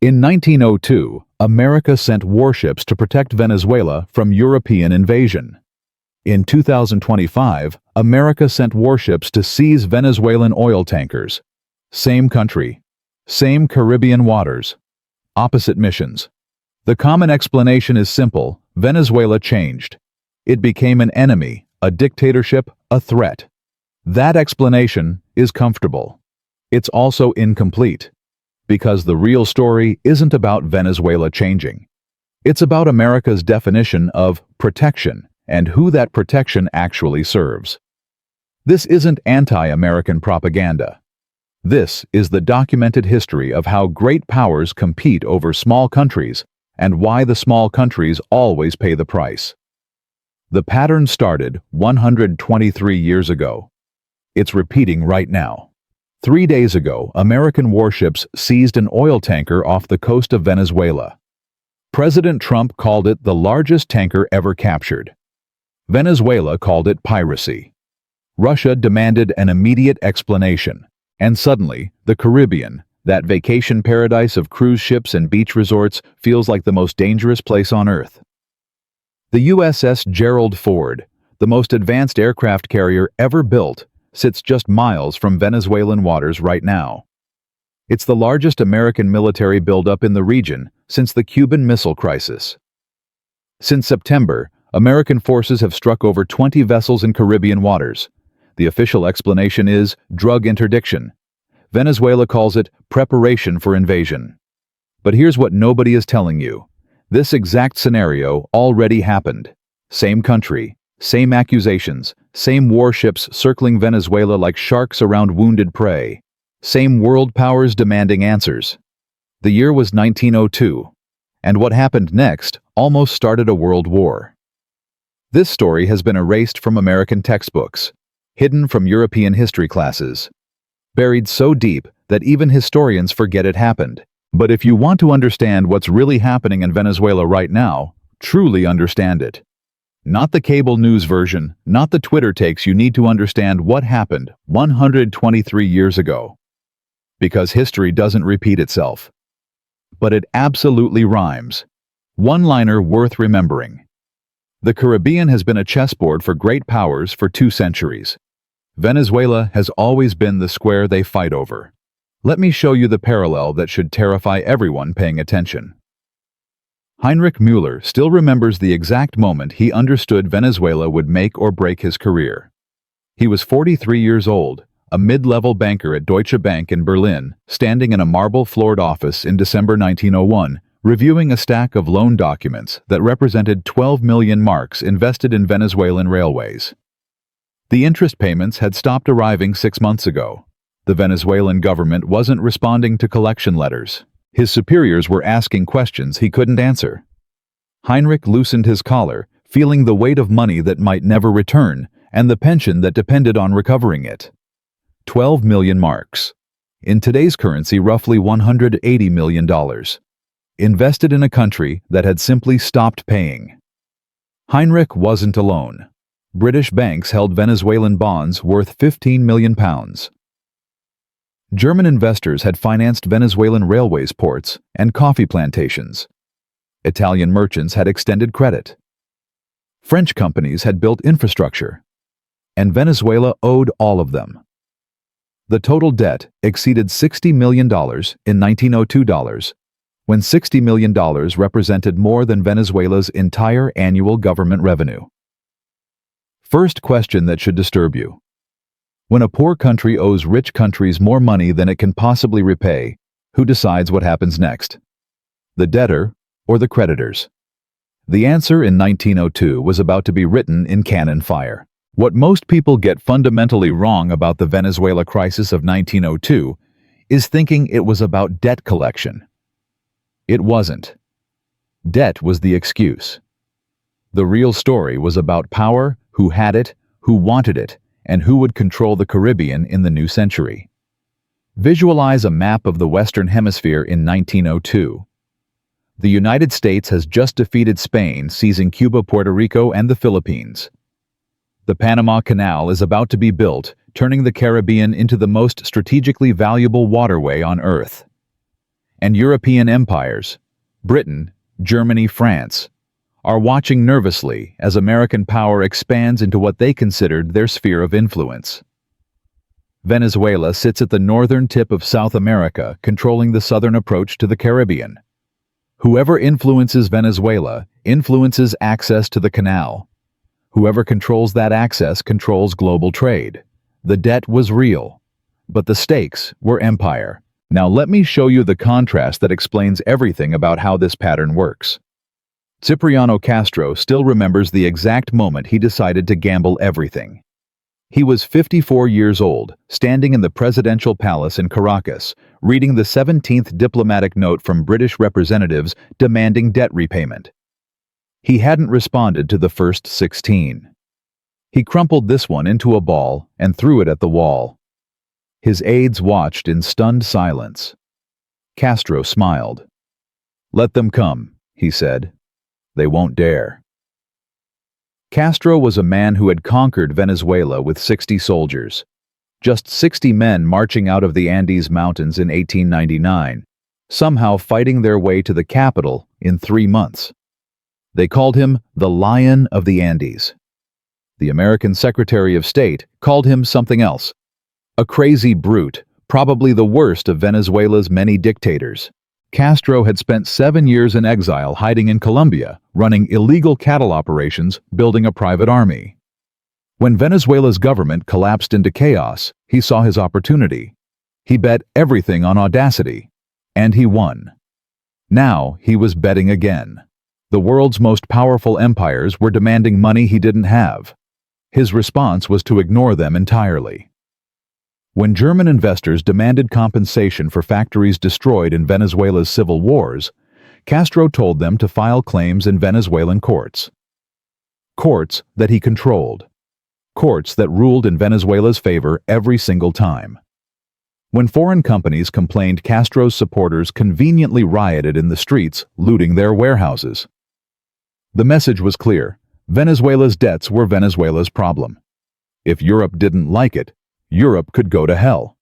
In 1902, America sent warships to protect Venezuela from European invasion. In 2025, America sent warships to seize Venezuelan oil tankers. Same country, same Caribbean waters, opposite missions. The common explanation is simple: Venezuela changed. It became an enemy, a dictatorship, a threat. That explanation is comfortable. It's also incomplete, because the real story isn't about Venezuela changing. It's about America's definition of protection and who that protection actually serves. This isn't anti-American propaganda. This is the documented history of how great powers compete over small countries and why the small countries always pay the price. The pattern started 123 years ago. It's repeating right now. 3 days ago, American warships seized an oil tanker off the coast of Venezuela. President Trump called it the largest tanker ever captured. Venezuela called it piracy. Russia demanded an immediate explanation. And suddenly, the Caribbean, that vacation paradise of cruise ships and beach resorts, feels like the most dangerous place on Earth. The USS Gerald Ford, the most advanced aircraft carrier ever built, sits just miles from Venezuelan waters right now. It's the largest American military buildup in the region since the Cuban Missile Crisis. Since September, American forces have struck over 20 vessels in Caribbean waters. The official explanation is drug interdiction. Venezuela calls it preparation for invasion. But here's what nobody is telling you. This exact scenario already happened. Same country, same accusations, same warships circling Venezuela like sharks around wounded prey. Same world powers demanding answers. The year was 1902, and what happened next almost started a world war. This story has been erased from American textbooks, hidden from European history classes, buried so deep that even historians forget it happened. But if you want to understand what's really happening in Venezuela right now, truly understand it. Not the cable news version, not the Twitter takes, you need to understand what happened 123 years ago. Because history doesn't repeat itself. But it absolutely rhymes. One-liner worth remembering. The Caribbean has been a chessboard for great powers for 2 centuries. Venezuela has always been the square they fight over. Let me show you the parallel that should terrify everyone paying attention. Heinrich Müller still remembers the exact moment he understood Venezuela would make or break his career. He was 43 years old, a mid-level banker at Deutsche Bank in Berlin, standing in a marble-floored office in December 1901, reviewing a stack of loan documents that represented 12 million marks invested in Venezuelan railways. The interest payments had stopped arriving 6 months ago. The Venezuelan government wasn't responding to collection letters. His superiors were asking questions he couldn't answer. Heinrich loosened his collar, feeling the weight of money that might never return and the pension that depended on recovering it. 12 million marks. In today's currency, roughly $180 million. Invested in a country that had simply stopped paying. Heinrich wasn't alone. British banks held Venezuelan bonds worth £15 million. German investors had financed Venezuelan railways, ports, and coffee plantations. Italian merchants had extended credit. French companies had built infrastructure. And Venezuela owed all of them. The total debt exceeded $60 million in 1902 dollars, when $60 million represented more than Venezuela's entire annual government revenue. First question that should disturb you. When a poor country owes rich countries more money than it can possibly repay, who decides what happens next? The debtor or the creditors? The answer in 1902 was about to be written in cannon fire. What most people get fundamentally wrong about the Venezuela crisis of 1902 is thinking it was about debt collection. It wasn't. Debt was the excuse. The real story was about power, who had it, who wanted it, and who would control the Caribbean in the new century. Visualize a map of the Western Hemisphere in 1902. The United States has just defeated Spain, seizing Cuba, Puerto Rico, and the Philippines. The Panama Canal is about to be built, turning the Caribbean into the most strategically valuable waterway on Earth. And European empires, Britain, Germany, France, are watching nervously as American power expands into what they considered their sphere of influence. Venezuela sits at the northern tip of South America, controlling the southern approach to the Caribbean. Whoever influences Venezuela influences access to the canal. Whoever controls that access controls global trade. The debt was real, but the stakes were empire. Now let me show you the contrast that explains everything about how this pattern works. Cipriano Castro still remembers the exact moment he decided to gamble everything. He was 54 years old, standing in the presidential palace in Caracas, reading the 17th diplomatic note from British representatives demanding debt repayment. He hadn't responded to the first 16. He crumpled this one into a ball and threw it at the wall. His aides watched in stunned silence. Castro smiled. "Let them come," he said. "They won't dare." Castro was a man who had conquered Venezuela with 60 soldiers. Just 60 men marching out of the Andes Mountains in 1899, somehow fighting their way to the capital in 3 months. They called him the Lion of the Andes. The American Secretary of State called him something else. A crazy brute, probably the worst of Venezuela's many dictators. Castro had spent 7 years in exile hiding in Colombia, running illegal cattle operations, building a private army. When Venezuela's government collapsed into chaos, he saw his opportunity. He bet everything on audacity, and he won. Now he was betting again. The world's most powerful empires were demanding money he didn't have. His response was to ignore them entirely. When German investors demanded compensation for factories destroyed in Venezuela's civil wars, Castro told them to file claims in Venezuelan courts. Courts that he controlled. Courts that ruled in Venezuela's favor every single time. When foreign companies complained, Castro's supporters conveniently rioted in the streets, looting their warehouses. The message was clear. Venezuela's debts were Venezuela's problem. If Europe didn't like it, Europe could go to hell.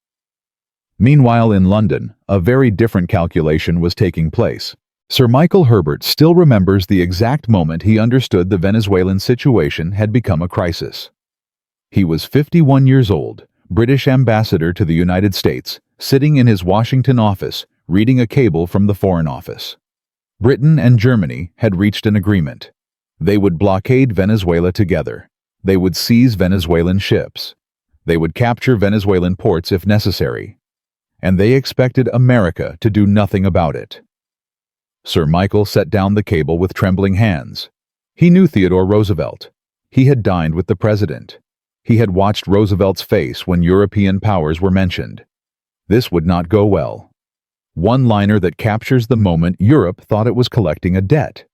Meanwhile, in London, a very different calculation was taking place. Sir Michael Herbert still remembers the exact moment he understood the Venezuelan situation had become a crisis. He was 51 years old, British ambassador to the United States, sitting in his Washington office, reading a cable from the Foreign Office. Britain and Germany had reached an agreement. They would blockade Venezuela together. They would seize Venezuelan ships. They would capture Venezuelan ports if necessary. And they expected America to do nothing about it. Sir Michael set down the cable with trembling hands. He knew Theodore Roosevelt. He had dined with the president. He had watched Roosevelt's face when European powers were mentioned. This would not go well. One-liner that captures the moment Europe thought it was collecting a debt.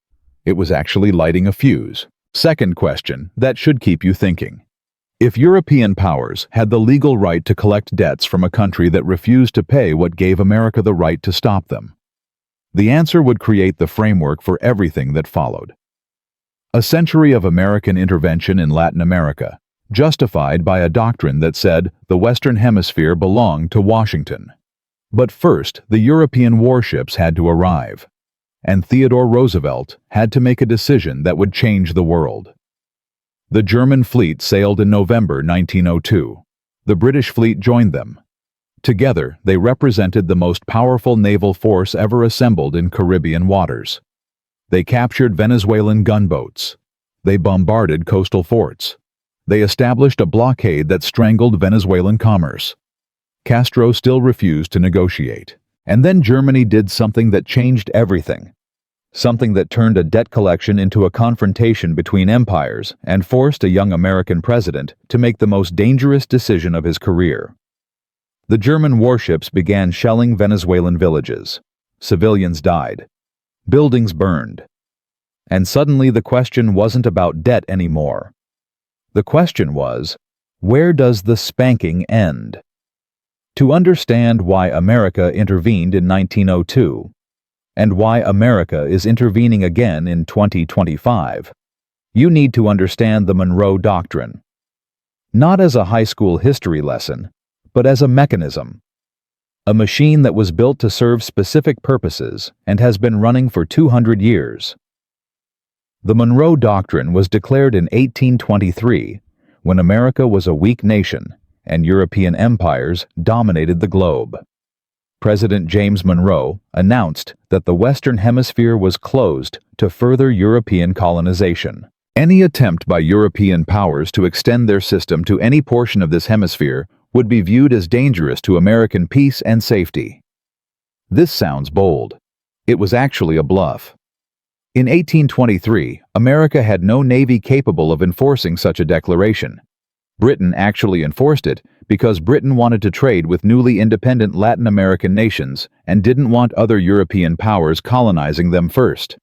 It was actually lighting a fuse. Second question that should keep you thinking. If European powers had the legal right to collect debts from a country that refused to pay what gave America the right to stop them, the answer would create the framework for everything that followed. A century of American intervention in Latin America, justified by a doctrine that said the Western Hemisphere belonged to Washington. But first, the European warships had to arrive, and Theodore Roosevelt had to make a decision that would change the world. The German fleet sailed in November 1902. The British fleet joined them. Together, they represented the most powerful naval force ever assembled in Caribbean waters. They captured Venezuelan gunboats. They bombarded coastal forts. They established a blockade that strangled Venezuelan commerce. Castro still refused to negotiate. And then Germany did something that changed everything. Something that turned a debt collection into a confrontation between empires and forced a young American president to make the most dangerous decision of his career. The German warships began shelling Venezuelan villages. Civilians died. Buildings burned. And suddenly the question wasn't about debt anymore. The question was, where does the spanking end? To understand why America intervened in 1902, and why America is intervening again in 2025, you need to understand the Monroe Doctrine. Not as a high school history lesson, but as a mechanism. a machine that was built to serve specific purposes and has been running for 200 years. The Monroe Doctrine was declared in 1823, when America was a weak nation and European empires dominated the globe. President James Monroe announced that the Western Hemisphere was closed to further European colonization. Any attempt by European powers to extend their system to any portion of this hemisphere would be viewed as dangerous to American peace and safety. This sounds bold. It was actually a bluff. In 1823, America had no navy capable of enforcing such a declaration. Britain actually enforced it because Britain wanted to trade with newly independent Latin American nations and didn't want other European powers colonizing them first.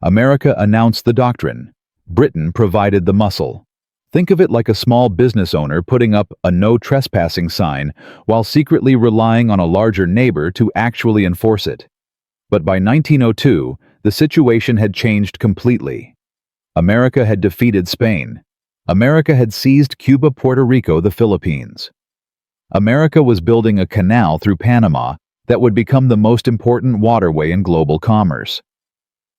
America announced the doctrine. Britain provided the muscle. Think of it like a small business owner putting up a no trespassing sign while secretly relying on a larger neighbor to actually enforce it. But by 1902, the situation had changed completely. America had defeated Spain. America had seized Cuba, Puerto Rico, the Philippines. America was building a canal through Panama that would become the most important waterway in global commerce.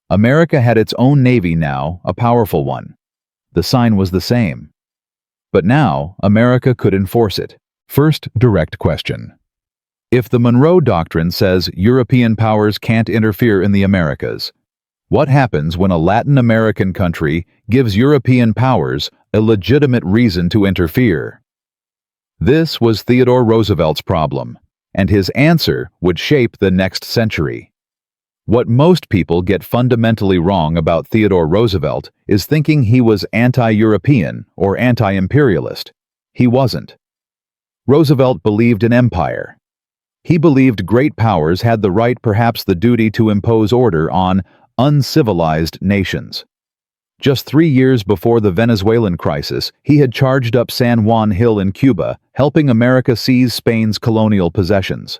America had its own navy now, a powerful one. The sign was the same. But now, America could enforce it. First direct question. If the Monroe Doctrine says European powers can't interfere in the Americas, what happens when a Latin American country gives European powers a legitimate reason to interfere? This was Theodore Roosevelt's problem, and his answer would shape the next century. What most people get fundamentally wrong about Theodore Roosevelt is thinking he was anti-European or anti-imperialist. He wasn't. Roosevelt believed in empire. He believed great powers had the right, perhaps the duty, to impose order on uncivilized nations. Just 3 years before the Venezuelan crisis, he had charged up San Juan Hill in Cuba, helping America seize Spain's colonial possessions.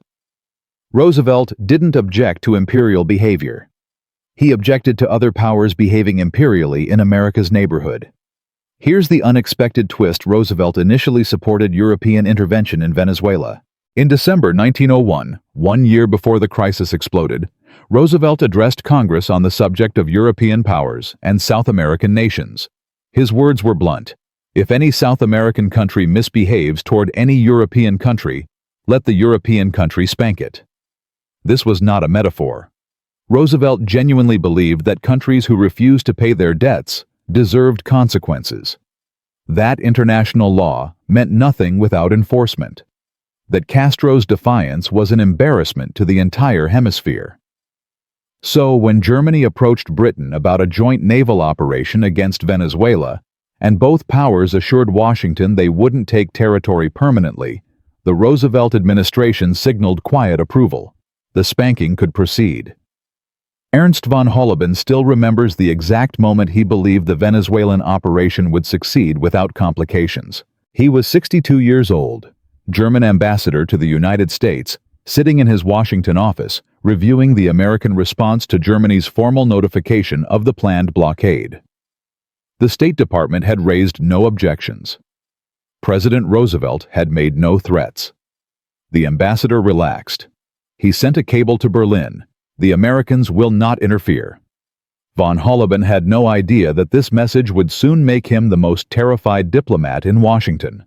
Roosevelt didn't object to imperial behavior. He objected to other powers behaving imperially in America's neighborhood. Here's the unexpected twist: Roosevelt initially supported European intervention in Venezuela. In December 1901, 1 year before the crisis exploded, Roosevelt addressed Congress on the subject of European powers and South American nations. His words were blunt. If any South American country misbehaves toward any European country, let the European country spank it. This was not a metaphor. Roosevelt genuinely believed that countries who refused to pay their debts deserved consequences. That international law meant nothing without enforcement. That Castro's defiance was an embarrassment to the entire hemisphere. So when Germany approached Britain about a joint naval operation against Venezuela, and both powers assured Washington they wouldn't take territory permanently, the Roosevelt administration signaled quiet approval. The spanking could proceed. Ernst von Holleben still remembers the exact moment he believed the Venezuelan operation would succeed without complications. He was 62 years old, German ambassador to the United States, sitting in his Washington office, reviewing the American response to Germany's formal notification of the planned blockade. The State Department had raised no objections. President Roosevelt had made no threats. The ambassador relaxed. He sent a cable to Berlin: "The Americans will not interfere." Von Holleben had no idea that this message would soon make him the most terrified diplomat in Washington.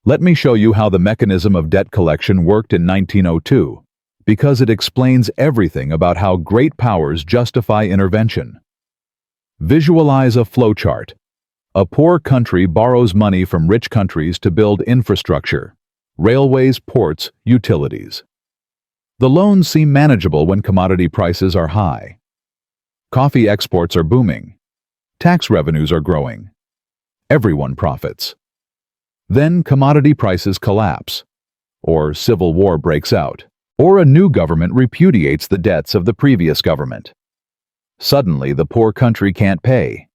Let me show you how the mechanism of debt collection worked in 1902, because it explains everything about how great powers justify intervention. Visualize a flowchart. A poor country borrows money from rich countries to build infrastructure: railways, ports, utilities. The loans seem manageable when commodity prices are high. Coffee exports are booming. Tax revenues are growing. Everyone profits. Then commodity prices collapse, or civil war breaks out, or a new government repudiates the debts of the previous government. Suddenly, the poor country can't pay.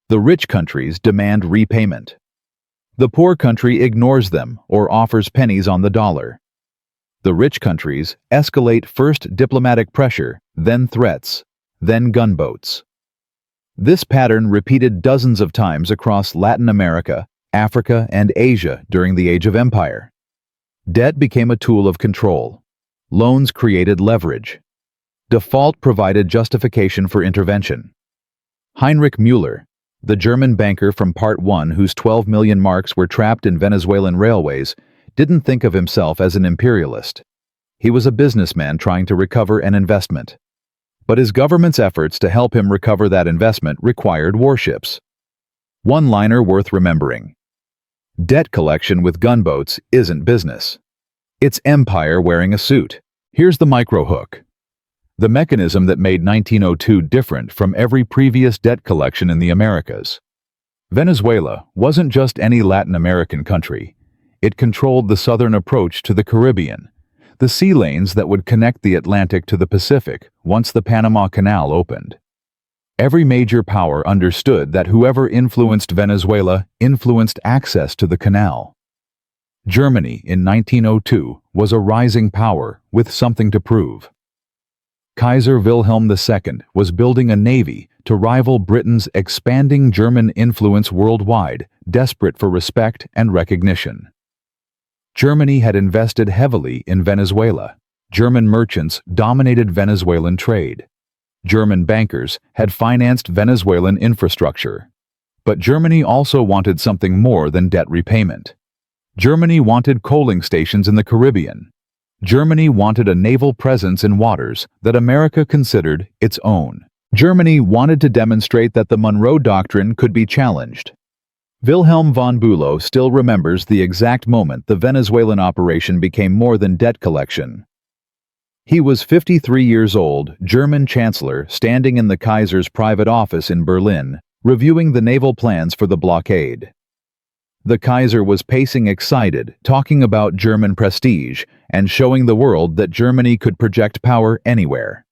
The rich countries demand repayment. The poor country ignores them or offers pennies on the dollar. The rich countries escalate first diplomatic pressure, then threats, then gunboats. This pattern repeated dozens of times across Latin America, Africa, and Asia during the Age of Empire. Debt became a tool of control. Loans created leverage. Default provided justification for intervention. Heinrich Müller, the German banker from Part 1 whose 12 million marks were trapped in Venezuelan railways, didn't think of himself as an imperialist. He was a businessman trying to recover an investment. But his government's efforts to help him recover that investment required warships. One liner worth remembering. Debt collection with gunboats isn't business. It's empire wearing a suit. Here's the micro hook. The mechanism that made 1902 different from every previous debt collection in the Americas. Venezuela wasn't just any Latin American country. It controlled the southern approach to the Caribbean, the sea lanes that would connect the Atlantic to the Pacific once the Panama Canal opened. Every major power understood that whoever influenced Venezuela influenced access to the canal. Germany in 1902 was a rising power with something to prove. Kaiser Wilhelm II was building a navy to rival Britain's expanding German influence worldwide, desperate for respect and recognition. Germany had invested heavily in Venezuela. German merchants dominated Venezuelan trade. German bankers had financed Venezuelan infrastructure. But Germany also wanted something more than debt repayment. Germany wanted coaling stations in the Caribbean. Germany wanted a naval presence in waters that America considered its own. Germany wanted to demonstrate that the Monroe Doctrine could be challenged. Wilhelm von Bülow still remembers the exact moment the Venezuelan operation became more than debt collection. He was 53 years old, German chancellor, standing in the Kaiser's private office in Berlin, reviewing the naval plans for the blockade. The Kaiser was pacing excited, talking about German prestige, and showing the world that Germany could project power anywhere.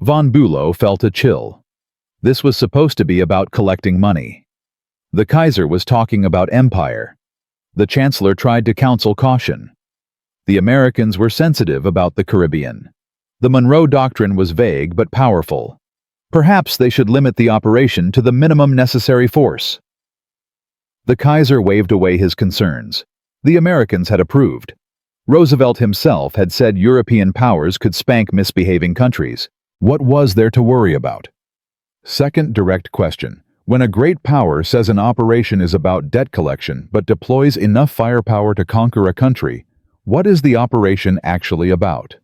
Von Bülow felt a chill. This was supposed to be about collecting money. The Kaiser was talking about empire. The Chancellor tried to counsel caution. The Americans were sensitive about the Caribbean. The Monroe Doctrine was vague but powerful. Perhaps they should limit the operation to the minimum necessary force. The Kaiser waved away his concerns. The Americans had approved. Roosevelt himself had said European powers could spank misbehaving countries. What was there to worry about? Second direct question. When a great power says an operation is about debt collection but deploys enough firepower to conquer a country, what is the operation actually about?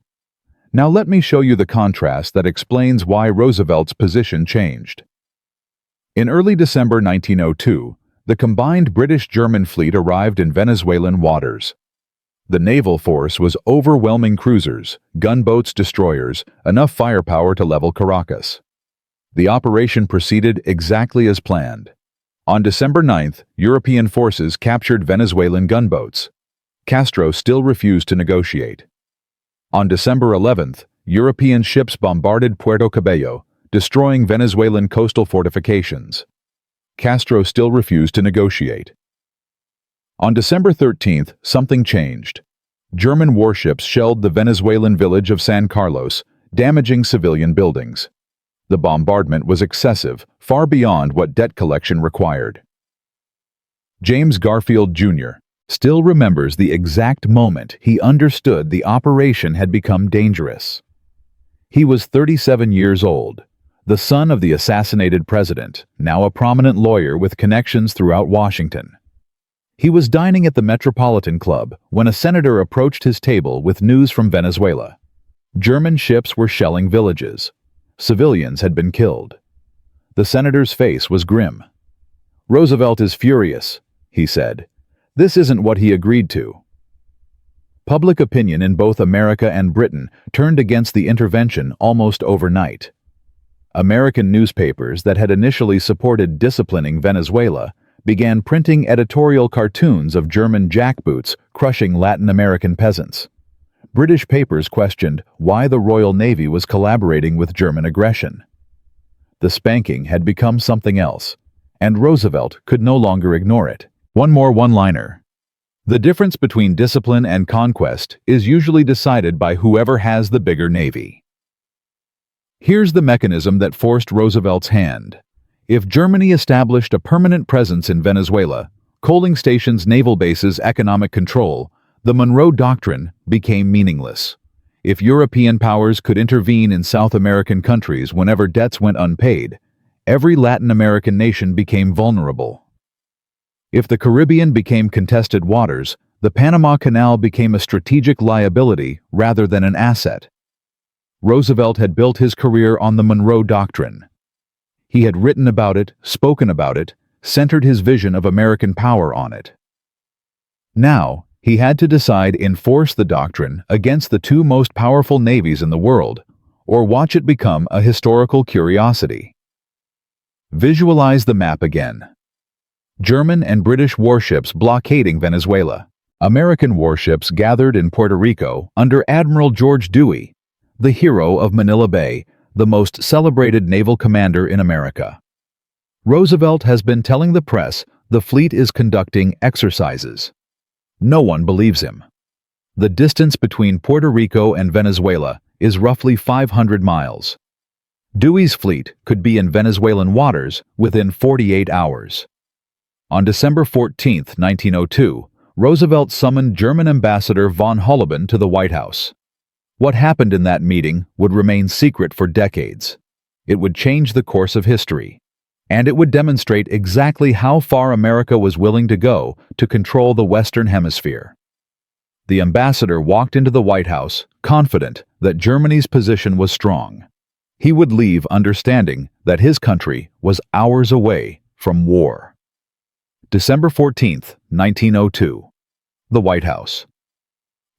Now let me show you the contrast that explains why Roosevelt's position changed. In early December 1902, the combined British-German fleet arrived in Venezuelan waters. The naval force was overwhelming cruisers, gunboats, destroyers, enough firepower to level Caracas. The operation proceeded exactly as planned. On December 9th, European forces captured Venezuelan gunboats. Castro still refused to negotiate. On December 11th, European ships bombarded Puerto Cabello, destroying Venezuelan coastal fortifications. Castro still refused to negotiate. On December 13th, something changed. German warships shelled the Venezuelan village of San Carlos, damaging civilian buildings. The bombardment was excessive, far beyond what debt collection required. James Garfield Jr. still remembers the exact moment he understood the operation had become dangerous. He was 37 years old, the son of the assassinated president, now a prominent lawyer with connections throughout Washington. He was dining at the Metropolitan Club when a senator approached his table with news from Venezuela. German ships were shelling villages. Civilians had been killed. The senator's face was grim. "Roosevelt is furious," he said. "This isn't what he agreed to." Public opinion in both America and Britain turned against the intervention almost overnight. American newspapers that had initially supported disciplining Venezuela began printing editorial cartoons of German jackboots crushing Latin American peasants. British papers questioned why the Royal Navy was collaborating with German aggression. The spanking had become something else, and Roosevelt could no longer ignore it. One more one-liner. The difference between discipline and conquest is usually decided by whoever has the bigger navy. Here's the mechanism that forced Roosevelt's hand. If Germany established a permanent presence in Venezuela, coaling stations, naval bases, economic control, The Monroe Doctrine became meaningless. If European powers could intervene in South American countries whenever debts went unpaid, every Latin American nation became vulnerable. If the Caribbean became contested waters, the Panama Canal became a strategic liability rather than an asset. Roosevelt had built his career on the Monroe Doctrine. He had written about it, spoken about it, centered his vision of American power on it. Now, he had to decide enforce the doctrine against the two most powerful navies in the world, or watch it become a historical curiosity. Visualize the map again. German and British warships blockading Venezuela. American warships gathered in Puerto Rico under Admiral George Dewey, the hero of Manila Bay, the most celebrated naval commander in America. Roosevelt has been telling the press the fleet is conducting exercises. No one believes him. The distance between Puerto Rico and Venezuela is roughly 500 miles. Dewey's fleet could be in Venezuelan waters within 48 hours. On December 14, 1902, Roosevelt summoned German Ambassador von Holleben to the White House. What happened in that meeting would remain secret for decades. It would change the course of history, and it would demonstrate exactly how far America was willing to go to control the Western Hemisphere. The ambassador walked into the White House, confident that Germany's position was strong. He would leave understanding that his country was hours away from war. December 14, 1902. The White House.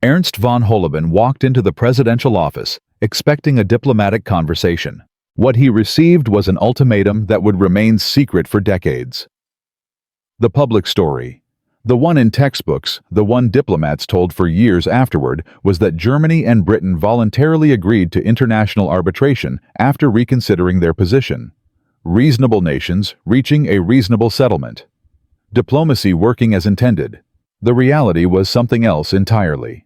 Ernst von Holleben walked into the presidential office, expecting a diplomatic conversation. What he received was an ultimatum that would remain secret for decades. The public story, the one in textbooks, the one diplomats told for years afterward, was that Germany and Britain voluntarily agreed to international arbitration after reconsidering their position. Reasonable nations reaching a reasonable settlement. Diplomacy working as intended. The reality was something else entirely.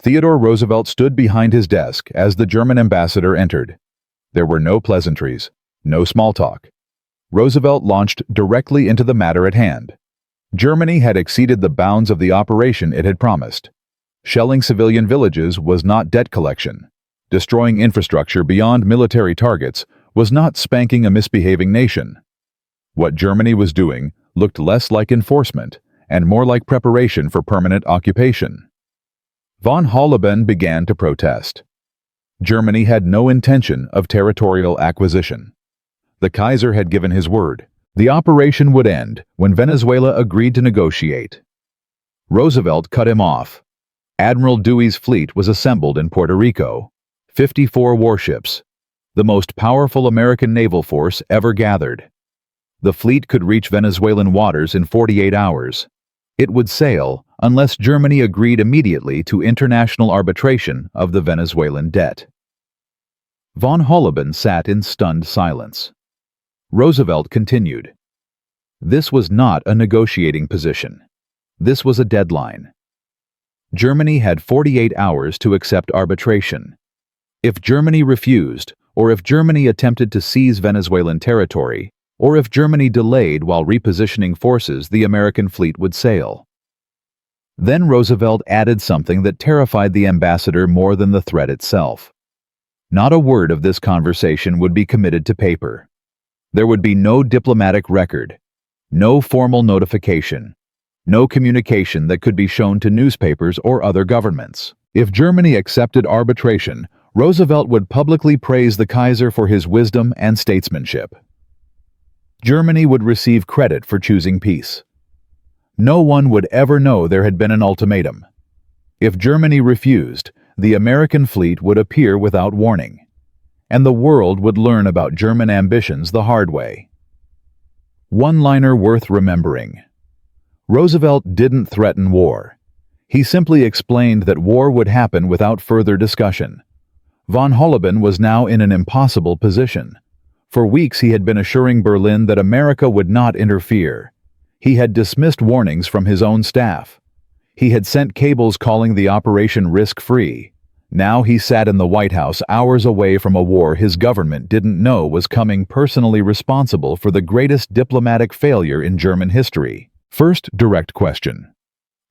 Theodore Roosevelt stood behind his desk as the German ambassador entered. There were no pleasantries, no small talk. Roosevelt launched directly into the matter at hand. Germany had exceeded the bounds of the operation it had promised. Shelling civilian villages was not debt collection. Destroying infrastructure beyond military targets was not spanking a misbehaving nation. What Germany was doing looked less like enforcement and more like preparation for permanent occupation. Von Holleben began to protest. Germany had no intention of territorial acquisition. The Kaiser had given his word. The operation would end when Venezuela agreed to negotiate. Roosevelt cut him off. Admiral Dewey's fleet was assembled in Puerto Rico. 54 warships, the most powerful American naval force ever gathered. The fleet could reach Venezuelan waters in 48 hours. It would sail unless Germany agreed immediately to international arbitration of the Venezuelan debt. Von Holleben sat in stunned silence. Roosevelt continued. This was not a negotiating position. This was a deadline. Germany had 48 hours to accept arbitration. If Germany refused, or if Germany attempted to seize Venezuelan territory, or if Germany delayed while repositioning forces, the American fleet would sail. Then Roosevelt added something that terrified the ambassador more than the threat itself. Not a word of this conversation would be committed to paper. There would be no diplomatic record, no formal notification, no communication that could be shown to newspapers or other governments. If Germany accepted arbitration, Roosevelt would publicly praise the Kaiser for his wisdom and statesmanship. Germany would receive credit for choosing peace. No one would ever know there had been an ultimatum. If Germany refused, the American fleet would appear without warning, and the world would learn about German ambitions the hard way. One-liner worth remembering. Roosevelt didn't threaten war. He simply explained that war would happen without further discussion. Von Holleben was now in an impossible position. For weeks he had been assuring Berlin that America would not interfere. He had dismissed warnings from his own staff. He had sent cables calling the operation risk-free. Now he sat in the White House hours away from a war his government didn't know was coming, personally responsible for the greatest diplomatic failure in German history. First direct question.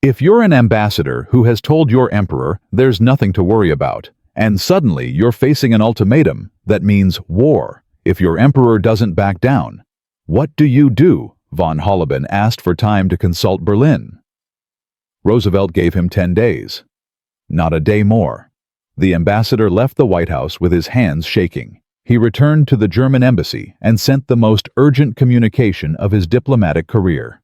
If you're an ambassador who has told your emperor there's nothing to worry about, and suddenly you're facing an ultimatum that means war if your emperor doesn't back down, what do you do? Von Holleben asked for time to consult Berlin. Roosevelt gave him 10 days. Not a day more. The ambassador left the White House with his hands shaking. He returned to the German embassy and sent the most urgent communication of his diplomatic career.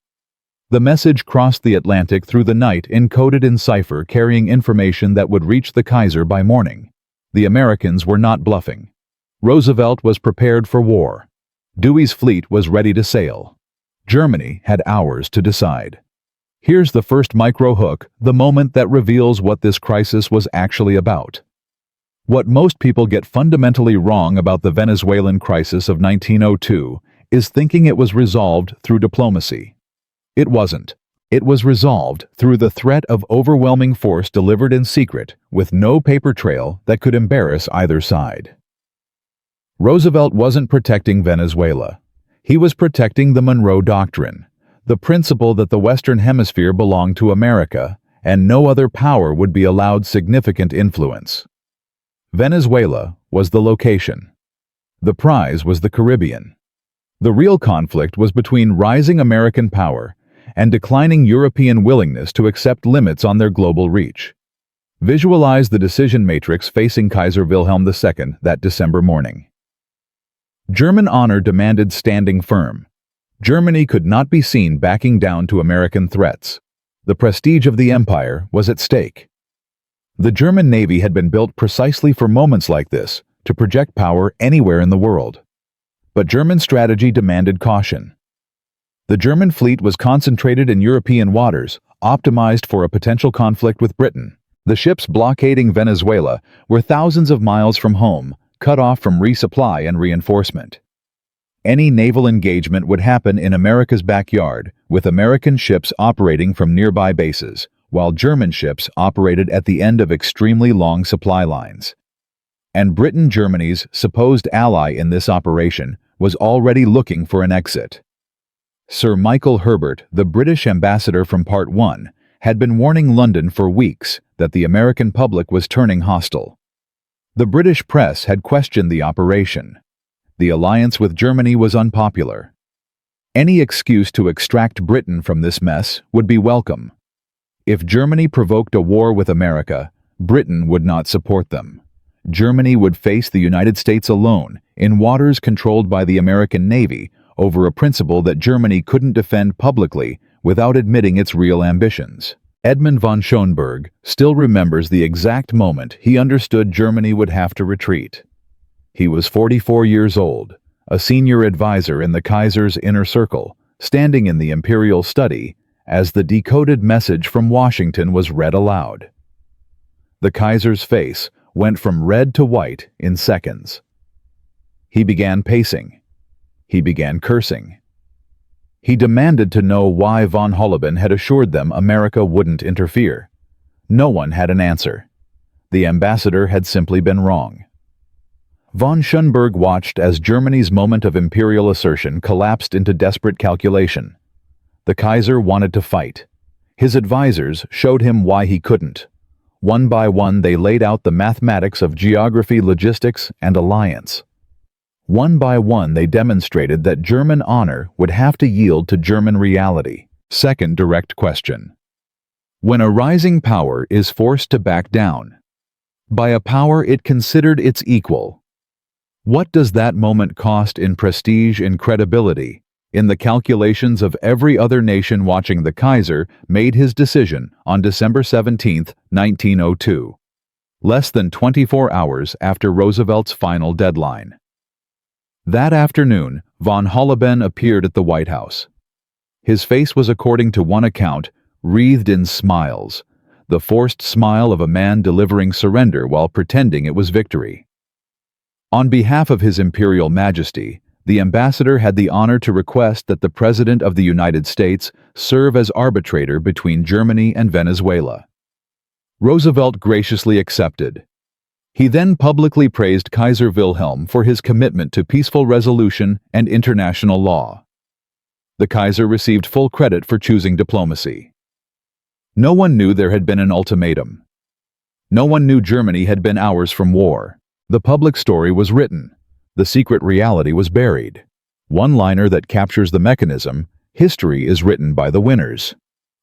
The message crossed the Atlantic through the night, encoded in cipher, carrying information that would reach the Kaiser by morning. The Americans were not bluffing. Roosevelt was prepared for war. Dewey's fleet was ready to sail. Germany had hours to decide. Here's the first micro hook, the moment that reveals what this crisis was actually about. What most people get fundamentally wrong about the Venezuelan crisis of 1902 is thinking it was resolved through diplomacy. It wasn't. It was resolved through the threat of overwhelming force delivered in secret, with no paper trail that could embarrass either side. Roosevelt wasn't protecting Venezuela. He was protecting the Monroe Doctrine, the principle that the Western Hemisphere belonged to America, and no other power would be allowed significant influence. Venezuela was the location. The prize was the Caribbean. The real conflict was between rising American power and declining European willingness to accept limits on their global reach. Visualize the decision matrix facing Kaiser Wilhelm II that December morning. German honor demanded standing firm. Germany could not be seen backing down to American threats. The prestige of the empire was at stake. The German Navy had been built precisely for moments like this, to project power anywhere in the world. But German strategy demanded caution. The German fleet was concentrated in European waters, optimized for a potential conflict with Britain. The ships blockading Venezuela were thousands of miles from home, cut off from resupply and reinforcement. Any naval engagement would happen in America's backyard, with American ships operating from nearby bases, while German ships operated at the end of extremely long supply lines. And Britain, Germany's supposed ally in this operation, was already looking for an exit. Sir Michael Herbert, the British ambassador from Part 1, had been warning London for weeks that the American public was turning hostile. The British press had questioned the operation. The alliance with Germany was unpopular. Any excuse to extract Britain from this mess would be welcome. If Germany provoked a war with America, Britain would not support them. Germany would face the United States alone, in waters controlled by the American Navy, over a principle that Germany couldn't defend publicly without admitting its real ambitions. Edmund von Schoenberg still remembers the exact moment he understood Germany would have to retreat. He was 44 years old, a senior advisor in the Kaiser's inner circle, standing in the imperial study as the decoded message from Washington was read aloud. The Kaiser's face went from red to white in seconds. He began pacing. He began cursing. He demanded to know why von Holleben had assured them America wouldn't interfere. No one had an answer. The ambassador had simply been wrong. Von Schoenberg watched as Germany's moment of imperial assertion collapsed into desperate calculation. The Kaiser wanted to fight. His advisors showed him why he couldn't. One by one, they laid out the mathematics of geography, logistics, and alliance. One by one, they demonstrated that German honor would have to yield to German reality. Second direct question. When a rising power is forced to back down by a power it considered its equal, what does that moment cost in prestige and credibility? In the calculations of every other nation watching, the Kaiser made his decision on December 17, 1902, less than 24 hours after Roosevelt's final deadline. That afternoon, von Holleben appeared at the White House. His face was, according to one account, wreathed in smiles, the forced smile of a man delivering surrender while pretending it was victory. On behalf of His Imperial Majesty, the ambassador had the honor to request that the President of the United States serve as arbitrator between Germany and Venezuela. Roosevelt graciously accepted. He then publicly praised Kaiser Wilhelm for his commitment to peaceful resolution and international law. The Kaiser received full credit for choosing diplomacy. No one knew there had been an ultimatum. No one knew Germany had been hours from war. The public story was written. The secret reality was buried. One liner that captures the mechanism: history is written by the winners.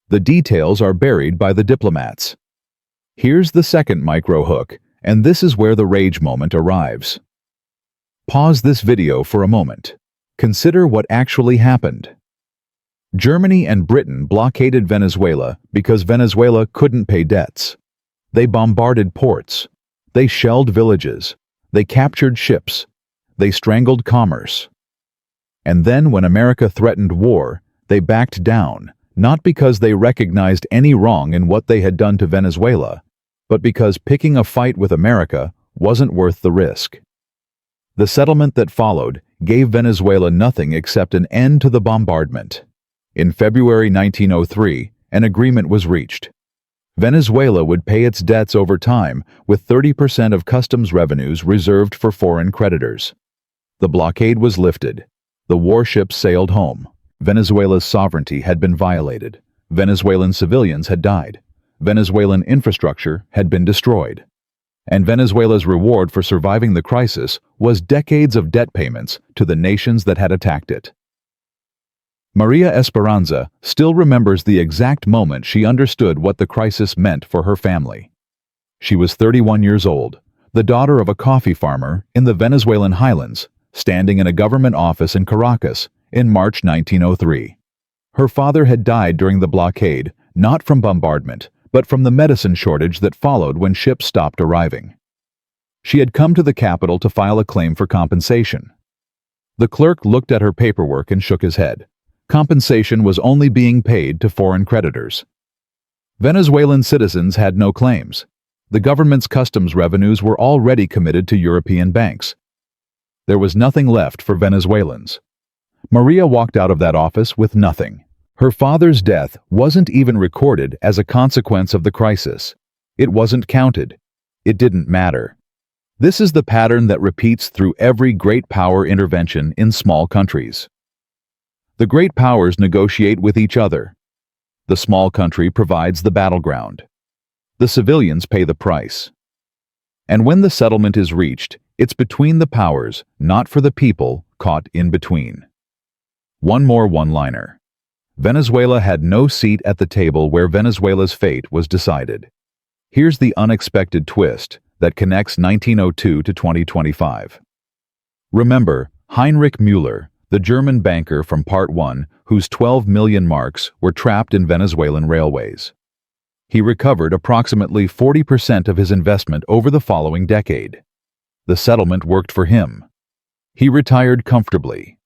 The details are buried by the diplomats. Here's the second micro hook, and this is where the rage moment arrives. Pause this video for a moment. Consider what actually happened. Germany and Britain blockaded Venezuela because Venezuela couldn't pay debts. They bombarded ports. They shelled villages. They captured ships. They strangled commerce. And then when America threatened war, they backed down, not because they recognized any wrong in what they had done to Venezuela, but because picking a fight with America wasn't worth the risk. The settlement that followed gave Venezuela nothing except an end to the bombardment. In February 1903, an agreement was reached. Venezuela would pay its debts over time, with 30% of customs revenues reserved for foreign creditors. The blockade was lifted. The warships sailed home. Venezuela's sovereignty had been violated. Venezuelan civilians had died. Venezuelan infrastructure had been destroyed. And Venezuela's reward for surviving the crisis was decades of debt payments to the nations that had attacked it. Maria Esperanza still remembers the exact moment she understood what the crisis meant for her family. She was 31 years old, the daughter of a coffee farmer in the Venezuelan highlands, standing in a government office in Caracas in March 1903. Her father had died during the blockade, not from bombardment, but from the medicine shortage that followed when ships stopped arriving. She had come to the capital to file a claim for compensation. The clerk looked at her paperwork and shook his head. Compensation was only being paid to foreign creditors. Venezuelan citizens had no claims. The government's customs revenues were already committed to European banks. There was nothing left for Venezuelans. Maria walked out of that office with nothing. Her father's death wasn't even recorded as a consequence of the crisis. It wasn't counted. It didn't matter. This is the pattern that repeats through every great power intervention in small countries. The great powers negotiate with each other. The small country provides the battleground. The civilians pay the price. And when the settlement is reached, it's between the powers, not for the people caught in between. One more one-liner. Venezuela had no seat at the table where Venezuela's fate was decided. Here's the unexpected twist that connects 1902 to 2025. Remember Heinrich Müller, the German banker from Part 1, whose 12 million marks were trapped in Venezuelan railways. He recovered approximately 40% of his investment over the following decade. The settlement worked for him. He retired comfortably.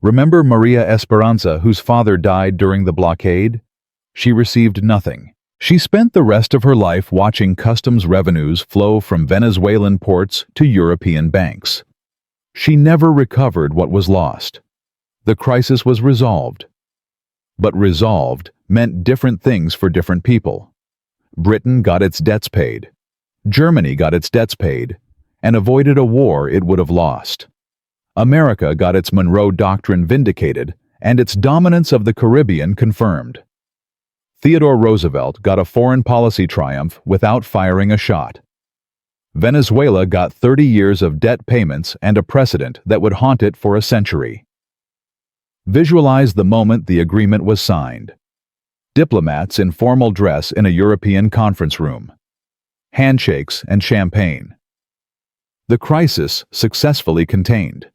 Remember Maria Esperanza, whose father died during the blockade? She received nothing. She spent the rest of her life watching customs revenues flow from Venezuelan ports to European banks. She never recovered what was lost. The crisis was resolved. But resolved meant different things for different people. Britain got its debts paid. Germany got its debts paid and avoided a war it would have lost. America got its Monroe Doctrine vindicated and its dominance of the Caribbean confirmed. Theodore Roosevelt got a foreign policy triumph without firing a shot. Venezuela got 30 years of debt payments and a precedent that would haunt it for a century. Visualize the moment the agreement was signed. Diplomats in formal dress in a European conference room. Handshakes and champagne. The crisis successfully contained.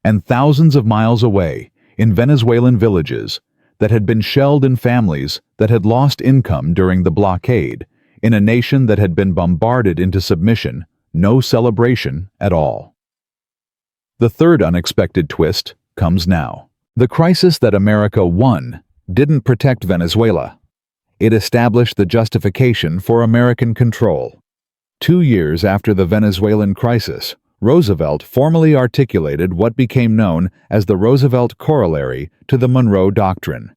And thousands of miles away, in Venezuelan villages that had been shelled in families that had lost income during the blockade, in a nation that had been bombarded into submission, no celebration at all. The third unexpected twist comes now. The crisis that America won didn't protect Venezuela. It established the justification for American control. 2 years after the Venezuelan crisis, Roosevelt formally articulated what became known as the Roosevelt Corollary to the Monroe Doctrine.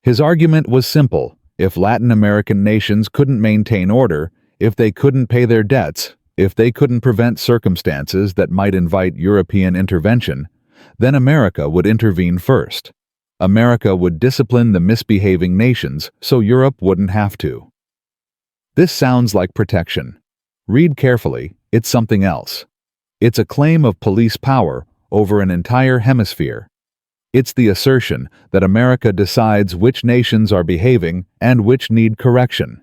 His argument was simple. If Latin American nations couldn't maintain order, if they couldn't pay their debts, if they couldn't prevent circumstances that might invite European intervention, then America would intervene first. America would discipline the misbehaving nations so Europe wouldn't have to. This sounds like protection. Read carefully, it's something else. It's a claim of police power over an entire hemisphere. It's the assertion that America decides which nations are behaving and which need correction.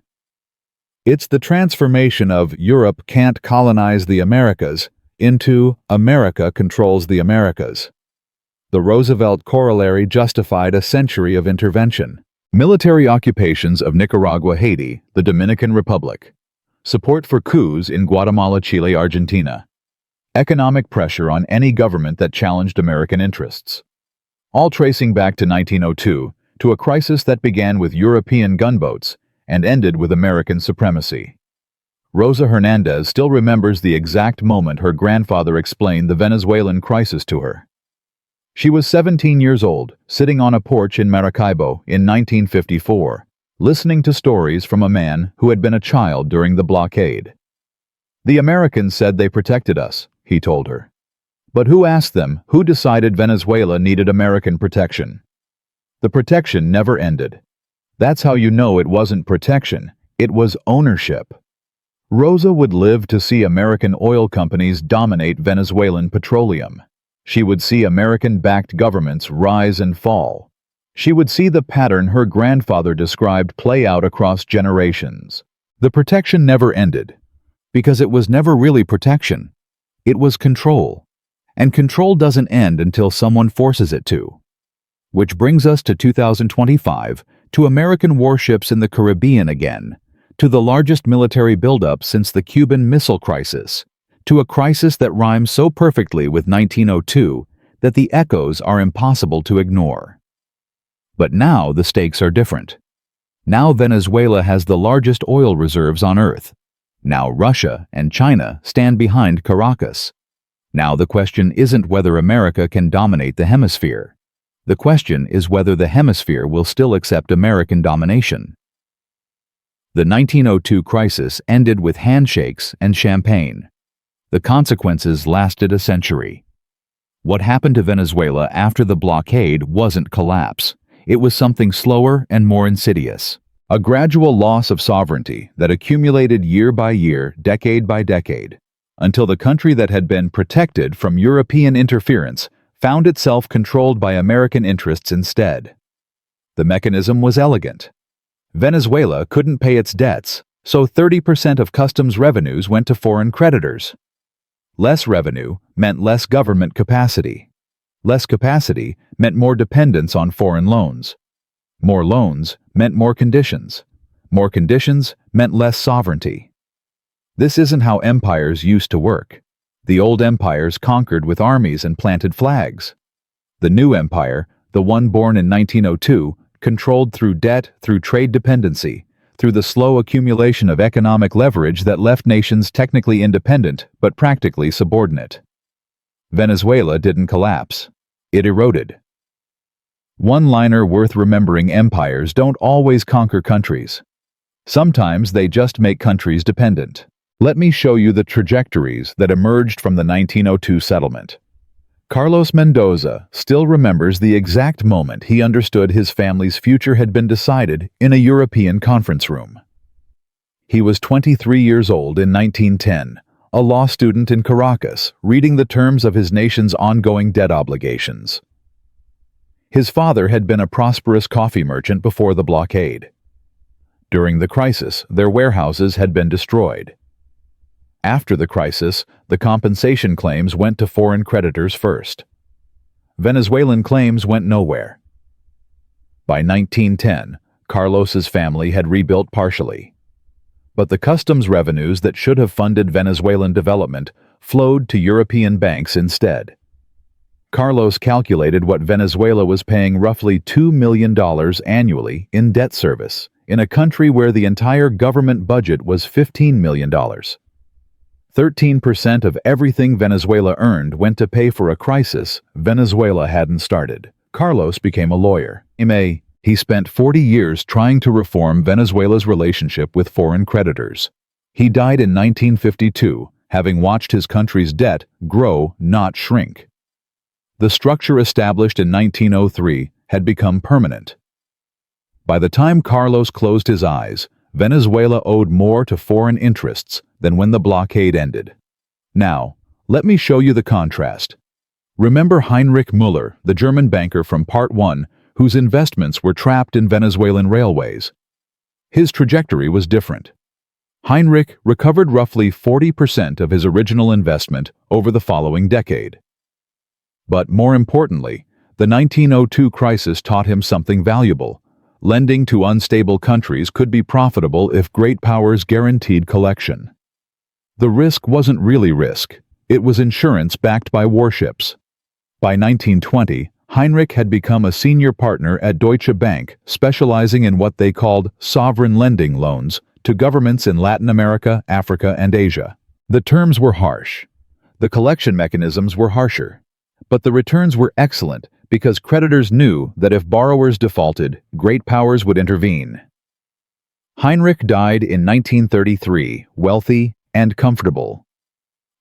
It's the transformation of Europe can't colonize the Americas into America controls the Americas. The Roosevelt corollary justified a century of intervention. Military occupations of Nicaragua, Haiti, the Dominican Republic. Support for coups in Guatemala, Chile, Argentina. Economic pressure on any government that challenged American interests. All tracing back to 1902, to a crisis that began with European gunboats and ended with American supremacy. Rosa Hernandez still remembers the exact moment her grandfather explained the Venezuelan crisis to her. She was 17 years old, sitting on a porch in Maracaibo in 1954, listening to stories from a man who had been a child during the blockade. The Americans said they protected us, he told her. But who asked them who decided Venezuela needed American protection? The protection never ended. That's how you know it wasn't protection, it was ownership. Rosa would live to see American oil companies dominate Venezuelan petroleum. She would see American-backed governments rise and fall. She would see the pattern her grandfather described play out across generations. The protection never ended, because it was never really protection. It was control. And control doesn't end until someone forces it to. Which brings us to 2025, to American warships in the Caribbean again, to the largest military buildup since the Cuban Missile Crisis, to a crisis that rhymes so perfectly with 1902 that the echoes are impossible to ignore. But now the stakes are different. Now Venezuela has the largest oil reserves on Earth. Now Russia and China stand behind Caracas. Now the question isn't whether America can dominate the hemisphere. The question is whether the hemisphere will still accept American domination. The 1902 crisis ended with handshakes and champagne. The consequences lasted a century. What happened to Venezuela after the blockade wasn't collapse. It was something slower and more insidious. A gradual loss of sovereignty that accumulated year by year, decade by decade, until the country that had been protected from European interference found itself controlled by American interests instead. The mechanism was elegant. Venezuela couldn't pay its debts, so 30% of customs revenues went to foreign creditors. Less revenue meant less government capacity. Less capacity meant more dependence on foreign loans. More loans meant more conditions. More conditions meant less sovereignty. This isn't how empires used to work. The old empires conquered with armies and planted flags. The new empire, the one born in 1902, controlled through debt, through trade dependency, through the slow accumulation of economic leverage that left nations technically independent but practically subordinate. Venezuela didn't collapse. It eroded. One-liner worth remembering: empires don't always conquer countries. Sometimes they just make countries dependent. Let me show you the trajectories that emerged from the 1902 settlement. Carlos Mendoza still remembers the exact moment he understood his family's future had been decided in a European conference room. He was 23 years old in 1910, a law student in Caracas, reading the terms of his nation's ongoing debt obligations. His father had been a prosperous coffee merchant before the blockade. During the crisis, their warehouses had been destroyed. After the crisis, the compensation claims went to foreign creditors first. Venezuelan claims went nowhere. By 1910, Carlos's family had rebuilt partially. But the customs revenues that should have funded Venezuelan development flowed to European banks instead. Carlos calculated what Venezuela was paying roughly $2 million annually in debt service, in a country where the entire government budget was $15 million. 13% of everything Venezuela earned went to pay for a crisis Venezuela hadn't started. Carlos became a lawyer. He spent 40 years trying to reform Venezuela's relationship with foreign creditors. He died in 1952, having watched his country's debt grow, not shrink. The structure established in 1903 had become permanent. By the time Carlos closed his eyes, Venezuela owed more to foreign interests than when the blockade ended. Now, let me show you the contrast. Remember Heinrich Müller, the German banker from Part 1, whose investments were trapped in Venezuelan railways? His trajectory was different. Heinrich recovered roughly 40% of his original investment over the following decade. But more importantly, the 1902 crisis taught him something valuable. Lending to unstable countries could be profitable if great powers guaranteed collection. The risk wasn't really risk. It was insurance backed by warships. By 1920, Heinrich had become a senior partner at Deutsche Bank, specializing in what they called sovereign lending loans to governments in Latin America, Africa, and Asia. The terms were harsh. The collection mechanisms were harsher. But the returns were excellent because creditors knew that if borrowers defaulted, great powers would intervene. Heinrich died in 1933, wealthy and comfortable.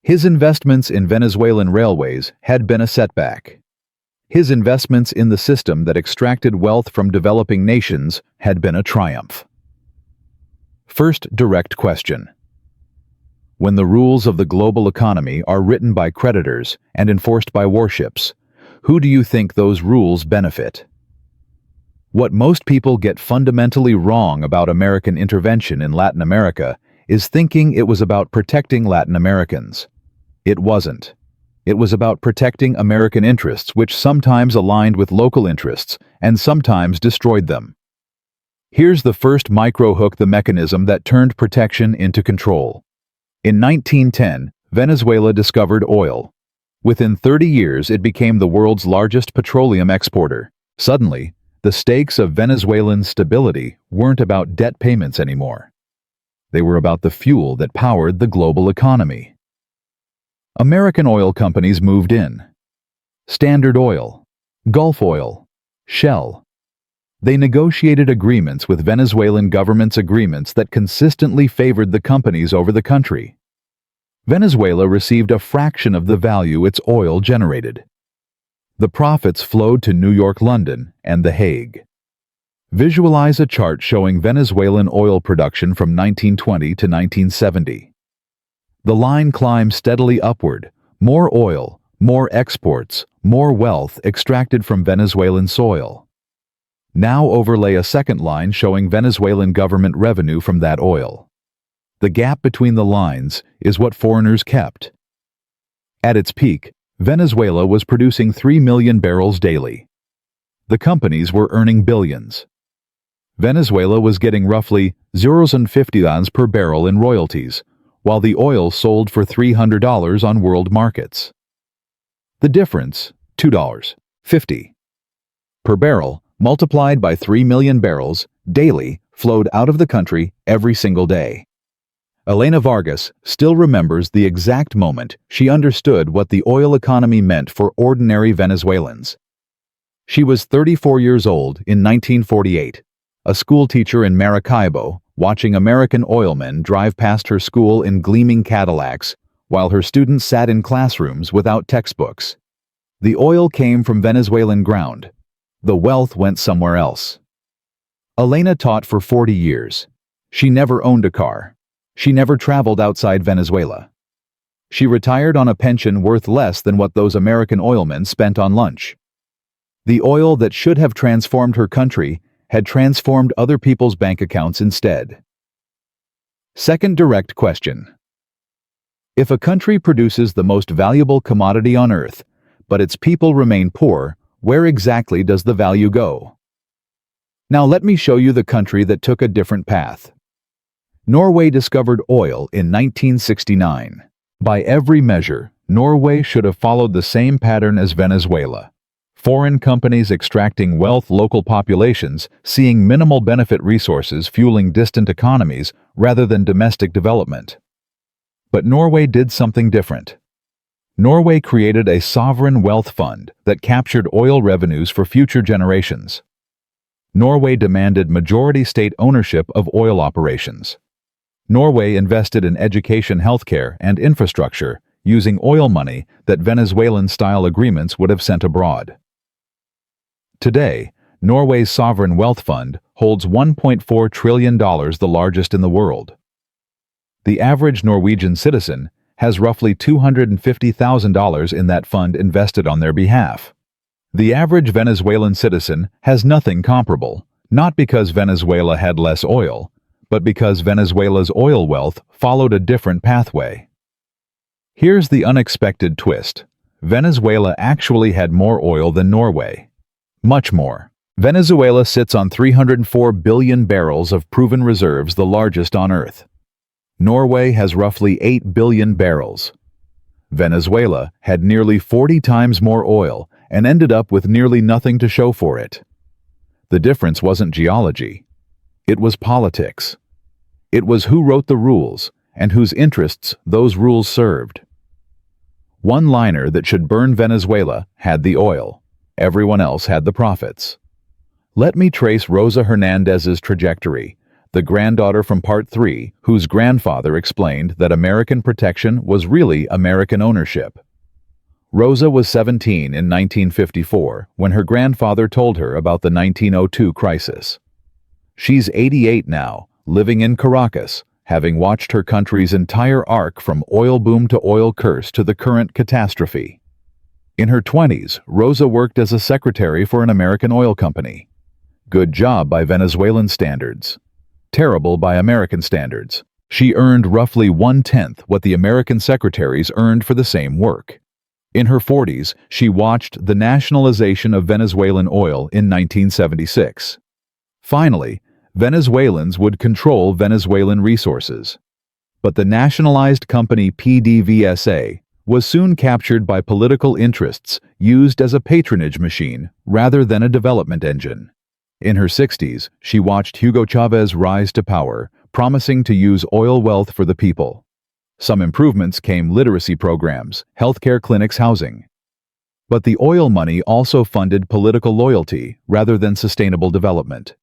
His investments in Venezuelan railways had been a setback. His investments in the system that extracted wealth from developing nations had been a triumph. First direct question. When the rules of the global economy are written by creditors and enforced by warships, who do you think those rules benefit? What most people get fundamentally wrong about American intervention in Latin America is thinking it was about protecting Latin Americans. It wasn't. It was about protecting American interests, which sometimes aligned with local interests and sometimes destroyed them. Here's the first micro-hook, the mechanism that turned protection into control. In 1910, Venezuela discovered oil. Within 30 years, it became the world's largest petroleum exporter. Suddenly, the stakes of Venezuelan stability weren't about debt payments anymore. They were about the fuel that powered the global economy. American oil companies moved in. Standard Oil, Gulf Oil, Shell. They negotiated agreements with Venezuelan governments, agreements that consistently favored the companies over the country. Venezuela received a fraction of the value its oil generated. The profits flowed to New York, London, and The Hague. Visualize a chart showing Venezuelan oil production from 1920 to 1970. The line climbs steadily upward. More oil, more exports, more wealth extracted from Venezuelan soil. Now overlay a second line showing Venezuelan government revenue from that oil. The gap between the lines is what foreigners kept. At its peak, Venezuela was producing 3 million barrels daily. The companies were earning billions. Venezuela was getting roughly 0.50 cents per barrel in royalties, while the oil sold for $300 on world markets. The difference, $2.50 per barrel, multiplied by 3 million barrels daily, flowed out of the country every single day. Elena Vargas still remembers the exact moment she understood what the oil economy meant for ordinary Venezuelans. She was 34 years old in 1948, a schoolteacher in Maracaibo, watching American oilmen drive past her school in gleaming Cadillacs while her students sat in classrooms without textbooks. The oil came from Venezuelan ground. The wealth went somewhere else. Elena taught for 40 years. She never owned a car. She never traveled outside Venezuela. She retired on a pension worth less than what those American oilmen spent on lunch. The oil that should have transformed her country had transformed other people's bank accounts instead. Second direct question. If a country produces the most valuable commodity on earth, but its people remain poor, where exactly does the value go? Now let me show you the country that took a different path. Norway discovered oil in 1969. By every measure, Norway should have followed the same pattern as Venezuela. Foreign companies extracting wealth, local populations seeing minimal benefit, resources fueling distant economies rather than domestic development. But Norway did something different. Norway created a sovereign wealth fund that captured oil revenues for future generations. Norway demanded majority state ownership of oil operations. Norway invested in education, healthcare, and infrastructure using oil money that Venezuelan-style agreements would have sent abroad. Today, Norway's sovereign wealth fund, holds $1.4 trillion, the largest in the world. The average Norwegian citizen has roughly $250,000 in that fund invested on their behalf. The average Venezuelan citizen has nothing comparable, not because Venezuela had less oil, but because Venezuela's oil wealth followed a different pathway. Here's the unexpected twist. Venezuela actually had more oil than Norway. Much more. Venezuela sits on 304 billion barrels of proven reserves, the largest on Earth. Norway has roughly 8 billion barrels. Venezuela had nearly 40 times more oil and ended up with nearly nothing to show for it. The difference wasn't geology. It was politics. It was who wrote the rules and whose interests those rules served. One liner that should burn Venezuela had the oil. Everyone else had the profits. Let me trace Rosa Hernandez's trajectory, the granddaughter from Part 3, whose grandfather explained that American protection was really American ownership. Rosa was 17 in 1954 when her grandfather told her about the 1902 crisis. She's 88 now, living in Caracas, having watched her country's entire arc from oil boom to oil curse to the current catastrophe. In her 20s, Rosa worked as a secretary for an American oil company. Good job by Venezuelan standards. Terrible by American standards. She earned roughly 1/10 what the American secretaries earned for the same work. In her 40s, she watched the nationalization of Venezuelan oil in 1976. Finally, Venezuelans would control Venezuelan resources. But the nationalized company PDVSA was soon captured by political interests used as a patronage machine rather than a development engine. In her 60s, she watched Hugo Chavez rise to power, promising to use oil wealth for the people. Some improvements came: literacy programs, healthcare clinics, housing. But the oil money also funded political loyalty rather than sustainable development.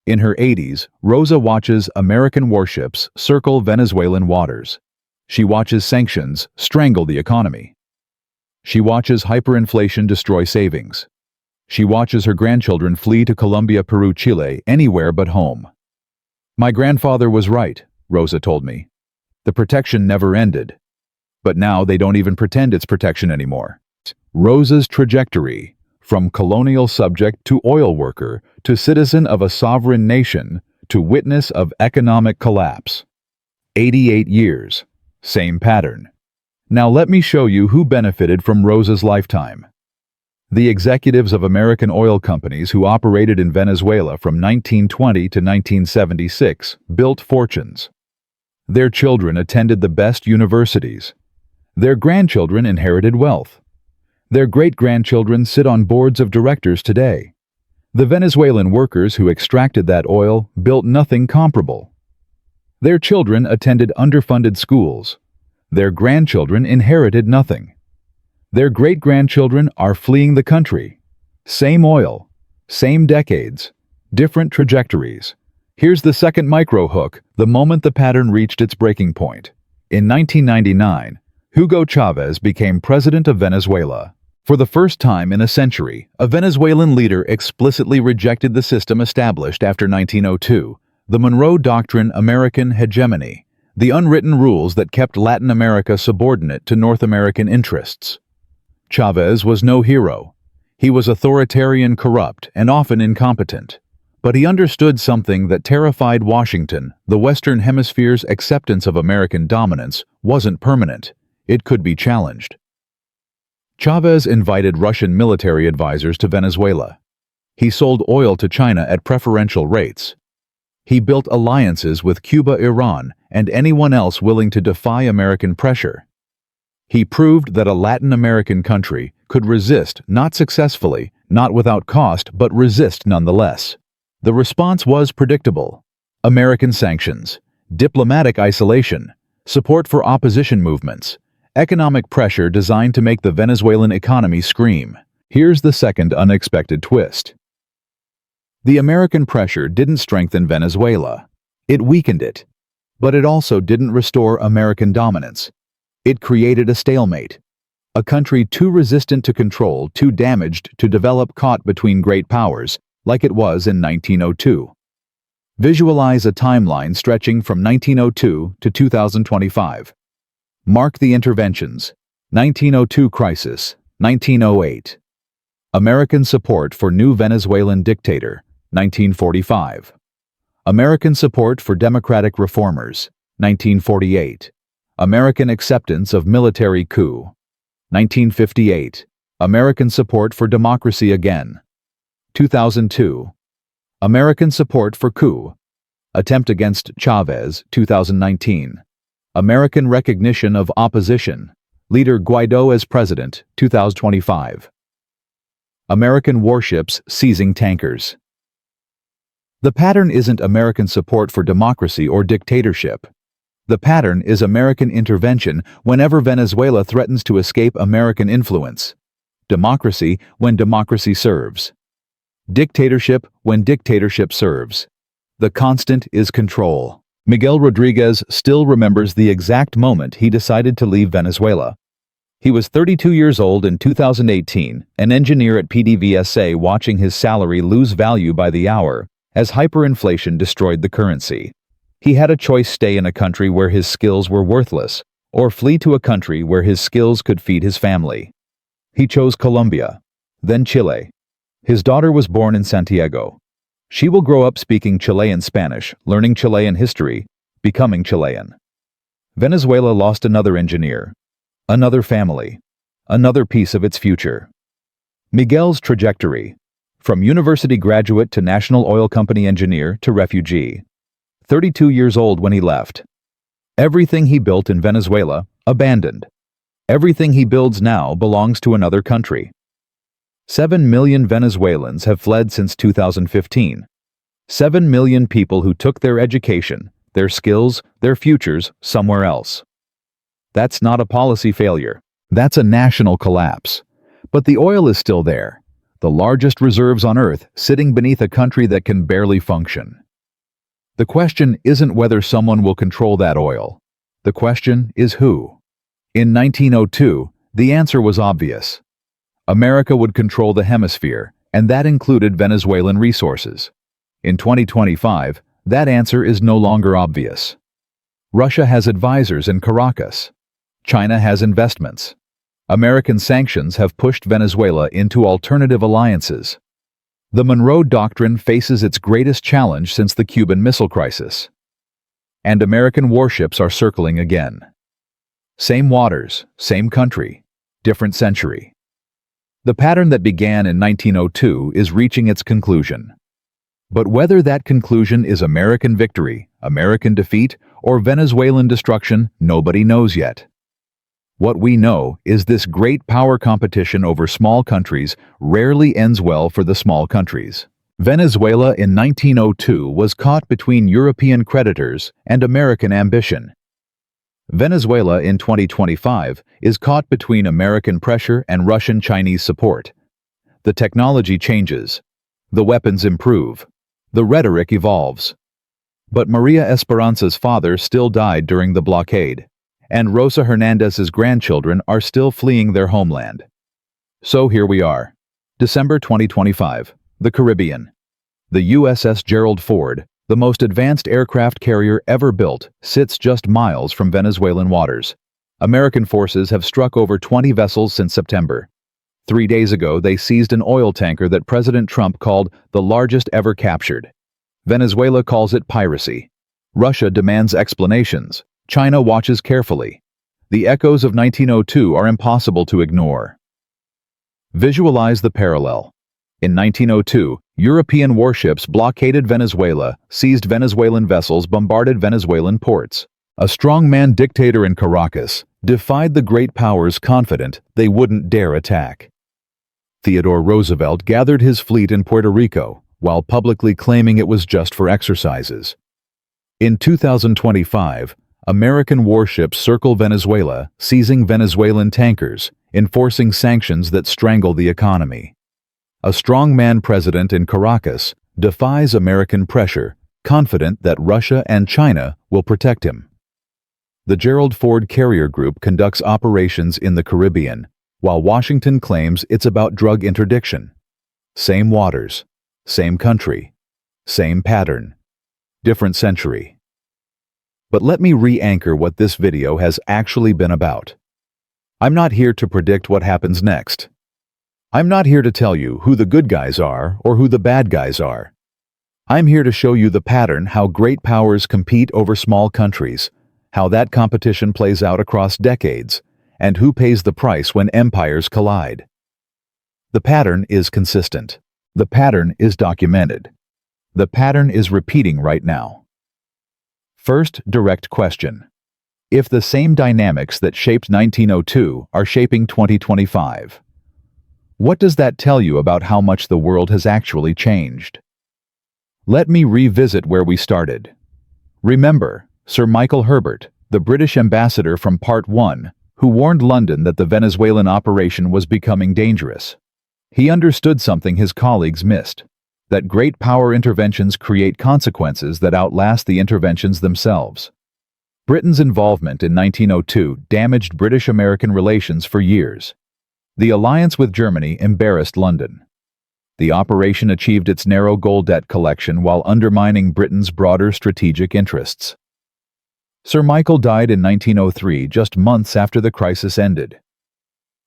In her 80s, Rosa watches American warships circle Venezuelan waters. She watches sanctions strangle the economy. She watches hyperinflation destroy savings. She watches her grandchildren flee to Colombia, Peru, Chile, anywhere but home. My grandfather was right, Rosa told me. The protection never ended. But now they don't even pretend it's protection anymore. Rosa's trajectory, from colonial subject to oil worker, to citizen of a sovereign nation, to witness of economic collapse. 88 years. Same pattern. Now let me show you who benefited from Rosa's lifetime. The executives of American oil companies who operated in Venezuela from 1920 to 1976 built fortunes. Their children attended the best universities. Their grandchildren inherited wealth. Their great-grandchildren sit on boards of directors today. The Venezuelan workers who extracted that oil built nothing comparable. Their children attended underfunded schools. Their grandchildren inherited nothing. Their great-grandchildren are fleeing the country. Same oil, same decades, different trajectories. Here's the second micro hook, the moment the pattern reached its breaking point. In 1999, Hugo Chavez became president of Venezuela. For the first time in a century, a Venezuelan leader explicitly rejected the system established after 1902, the Monroe Doctrine American hegemony, the unwritten rules that kept Latin America subordinate to North American interests. Chavez was no hero. He was authoritarian, corrupt, and often incompetent. But he understood something that terrified Washington: the Western Hemisphere's acceptance of American dominance wasn't permanent. It could be challenged. Chavez invited Russian military advisors to Venezuela. He sold oil to China at preferential rates. He built alliances with Cuba, Iran, and anyone else willing to defy American pressure. He proved that a Latin American country could resist, not successfully, not without cost, but resist nonetheless. The response was predictable: American sanctions, diplomatic isolation, support for opposition movements, economic pressure designed to make the Venezuelan economy scream. Here's the second unexpected twist. The American pressure didn't strengthen Venezuela. It weakened it. But it also didn't restore American dominance. It created a stalemate. A country too resistant to control, too damaged to develop, caught between great powers, like it was in 1902. Visualize a timeline stretching from 1902 to 2025. Mark the interventions. 1902 crisis, 1908. American support for new Venezuelan dictator, 1945. American support for democratic reformers, 1948. American acceptance of military coup, 1958. American support for democracy again, 2002. American support for coup, attempt against Chavez, 2019. American recognition of opposition, leader Guaido as president, 2025. American warships seizing tankers. The pattern isn't American support for democracy or dictatorship. The pattern is American intervention whenever Venezuela threatens to escape American influence. Democracy when democracy serves. Dictatorship when dictatorship serves. The constant is control. Miguel Rodriguez still remembers the exact moment he decided to leave Venezuela. He was 32 years old in 2018, an engineer at PDVSA watching his salary lose value by the hour as hyperinflation destroyed the currency. He had a choice: stay in a country where his skills were worthless, or flee to a country where his skills could feed his family. He chose Colombia, then Chile. His daughter was born in Santiago. She will grow up speaking Chilean Spanish, learning Chilean history, becoming Chilean. Venezuela lost another engineer, another family, another piece of its future. Miguel's trajectory: from university graduate to national oil company engineer to refugee. 32 years old when he left. Everything he built in Venezuela, abandoned. Everything he builds now belongs to another country. 7 million Venezuelans have fled since 2015. 7 million people who took their education, their skills, their futures somewhere else. That's not a policy failure. That's a national collapse. But the oil is still there, the largest reserves on Earth sitting beneath a country that can barely function. The question isn't whether someone will control that oil. The question is who. In 1902, the answer was obvious. America would control the hemisphere, and that included Venezuelan resources. In 2025, that answer is no longer obvious. Russia has advisors in Caracas. China has investments. American sanctions have pushed Venezuela into alternative alliances. The Monroe Doctrine faces its greatest challenge since the Cuban Missile Crisis. And American warships are circling again. Same waters, same country, different century. The pattern that began in 1902 is reaching its conclusion. But whether that conclusion is American victory, American defeat, or Venezuelan destruction, nobody knows yet. What we know is this great power competition over small countries rarely ends well for the small countries. Venezuela in 1902 was caught between European creditors and American ambition. Venezuela in 2025 is caught between American pressure and Russian-Chinese support. The technology changes. The weapons improve. The rhetoric evolves. But Maria Esperanza's father still died during the blockade, and Rosa Hernandez's grandchildren are still fleeing their homeland. So here we are. December 2025, the Caribbean. The USS Gerald Ford, the most advanced aircraft carrier ever built, sits just miles from Venezuelan waters. American forces have struck over 20 vessels since September. 3 days ago, they seized an oil tanker that President Trump called the largest ever captured. Venezuela calls it piracy. Russia demands explanations. China watches carefully. The echoes of 1902 are impossible to ignore. Visualize the parallel. In 1902, European warships blockaded Venezuela, seized Venezuelan vessels, bombarded Venezuelan ports. A strongman dictator in Caracas defied the great powers, confident they wouldn't dare attack. Theodore Roosevelt gathered his fleet in Puerto Rico, while publicly claiming it was just for exercises. In 2025, American warships circle Venezuela, seizing Venezuelan tankers, enforcing sanctions that strangle the economy. A strongman president in Caracas defies American pressure, confident that Russia and China will protect him. The Gerald Ford Carrier Group conducts operations in the Caribbean, while Washington claims it's about drug interdiction. Same waters, Same country. Same pattern. Different century. But let me re-anchor what this video has actually been about. I'm not here to predict what happens next. I'm not here to tell you who the good guys are or who the bad guys are. I'm here to show you the pattern, how great powers compete over small countries, how that competition plays out across decades, and who pays the price when empires collide. The pattern is consistent. The pattern is documented. The pattern is repeating right now. First direct question. If the same dynamics that shaped 1902 are shaping 2025, what does that tell you about how much the world has actually changed? Let me revisit where we started. Remember, Sir Michael Herbert, the British ambassador from Part 1, who warned London that the Venezuelan operation was becoming dangerous. He understood something his colleagues missed, that great power interventions create consequences that outlast the interventions themselves. Britain's involvement in 1902 damaged British-American relations for years. The alliance with Germany embarrassed London. The operation achieved its narrow gold debt collection while undermining Britain's broader strategic interests. Sir Michael died in 1903, just months after the crisis ended.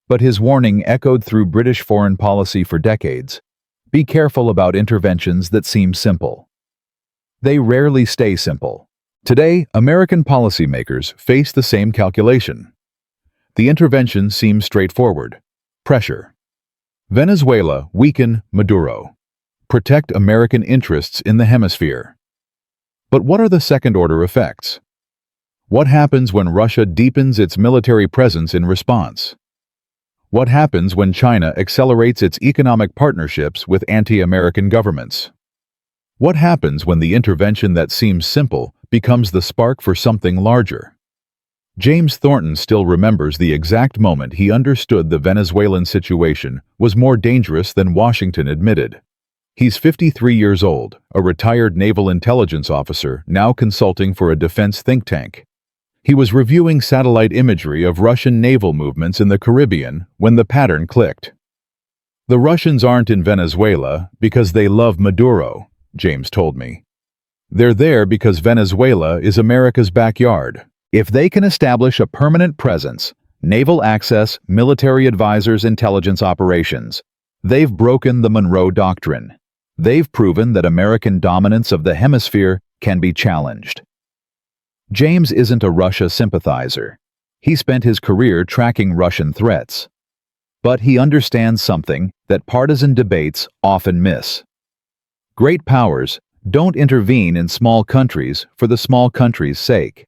But his warning echoed through British foreign policy for decades. Be careful about interventions that seem simple. They rarely stay simple. Today, American policymakers face the same calculation. The intervention seems straightforward. Pressure. Venezuela, weaken Maduro. Protect American interests in the hemisphere. But what are the second-order effects? What happens when Russia deepens its military presence in response? What happens when China accelerates its economic partnerships with anti-American governments? What happens when the intervention that seems simple becomes the spark for something larger? James Thornton still remembers the exact moment he understood the Venezuelan situation was more dangerous than Washington admitted. He's 53 years old, a retired naval intelligence officer now consulting for a defense think tank. He was reviewing satellite imagery of Russian naval movements in the Caribbean when the pattern clicked. The Russians aren't in Venezuela because they love Maduro, James told me. They're there because Venezuela is America's backyard. If they can establish a permanent presence, naval access, military advisors, intelligence operations, they've broken the Monroe Doctrine. They've proven that American dominance of the hemisphere can be challenged. James isn't a Russia sympathizer. He spent his career tracking Russian threats. But he understands something that partisan debates often miss. Great powers don't intervene in small countries for the small country's sake.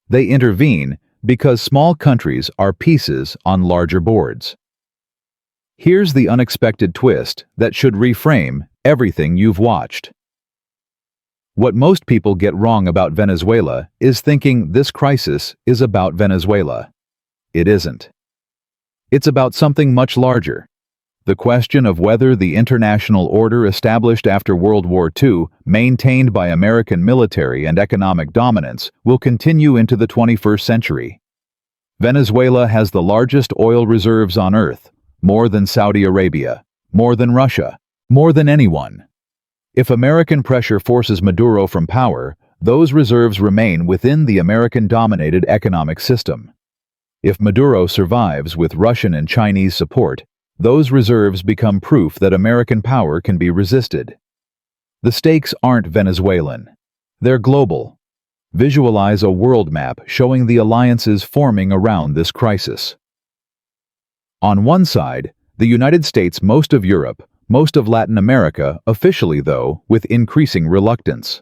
They intervene because small countries are pieces on larger boards. Here's the unexpected twist that should reframe everything you've watched. What most people get wrong about Venezuela is thinking this crisis is about Venezuela. It isn't. It's about something much larger. The question of whether the international order established after World War II, maintained by American military and economic dominance, will continue into the 21st century. Venezuela has the largest oil reserves on Earth, more than Saudi Arabia, more than Russia, more than anyone. If American pressure forces Maduro from power, those reserves remain within the American-dominated economic system. If Maduro survives with Russian and Chinese support, those reserves become proof that American power can be resisted. The stakes aren't Venezuelan. They're global. Visualize a world map showing the alliances forming around this crisis. On one side, the United States, most of Europe, most of Latin America, officially though, with increasing reluctance.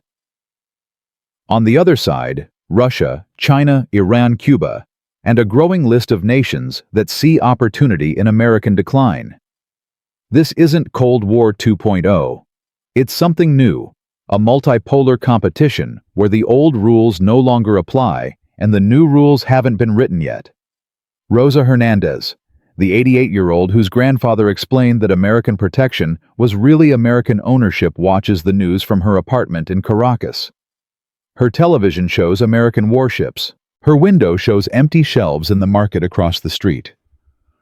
On the other side, Russia, China, Iran, Cuba, and a growing list of nations that see opportunity in American decline. This isn't Cold War 2.0. It's something new, a multipolar competition where the old rules no longer apply and the new rules haven't been written yet. Rosa Hernandez, the 88-year-old whose grandfather explained that American protection was really American ownership, watches the news from her apartment in Caracas. Her television shows American warships. Her window shows empty shelves in the market across the street.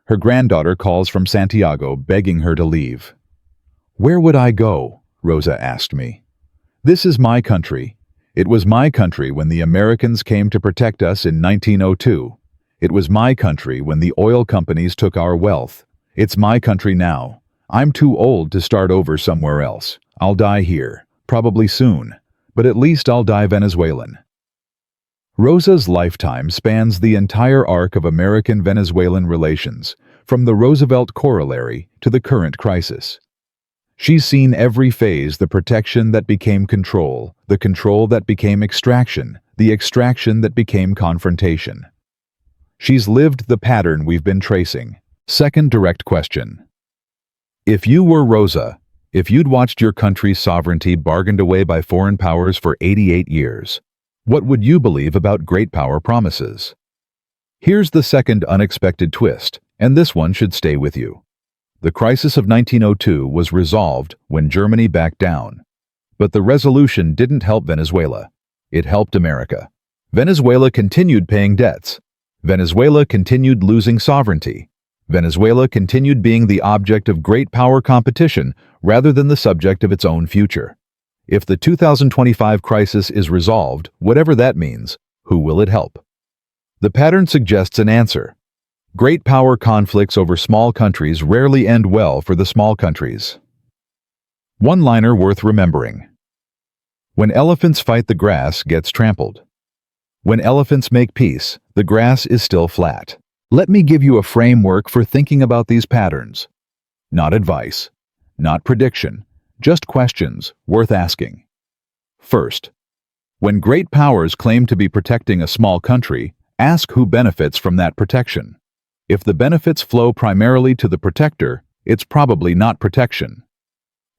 Her granddaughter calls from Santiago begging her to leave. Where would I go? Rosa asked me. This is my country. It was my country when the Americans came to protect us in 1902. It was my country when the oil companies took our wealth. It's my country now. I'm too old to start over somewhere else. I'll die here, probably soon, but at least I'll die Venezuelan. Rosa's lifetime spans the entire arc of American-Venezuelan relations, from the Roosevelt corollary to the current crisis. She's seen every phase: the protection that became control, the control that became extraction, the extraction that became confrontation. She's lived the pattern we've been tracing. Second direct question. If you were Rosa, if you'd watched your country's sovereignty bargained away by foreign powers for 88 years, what would you believe about great power promises? Here's the second unexpected twist, and this one should stay with you. The crisis of 1902 was resolved when Germany backed down. But the resolution didn't help Venezuela. It helped America. Venezuela continued paying debts. Venezuela continued losing sovereignty. Venezuela continued being the object of great power competition rather than the subject of its own future. If the 2025 crisis is resolved, whatever that means, who will it help? The pattern suggests an answer. Great power conflicts over small countries rarely end well for the small countries. One-liner worth remembering. When elephants fight, the grass gets trampled. When elephants make peace, the grass is still flat. Let me give you a framework for thinking about these patterns. Not advice, not prediction, just questions worth asking. First, when great powers claim to be protecting a small country, ask who benefits from that protection. If the benefits flow primarily to the protector, it's probably not protection.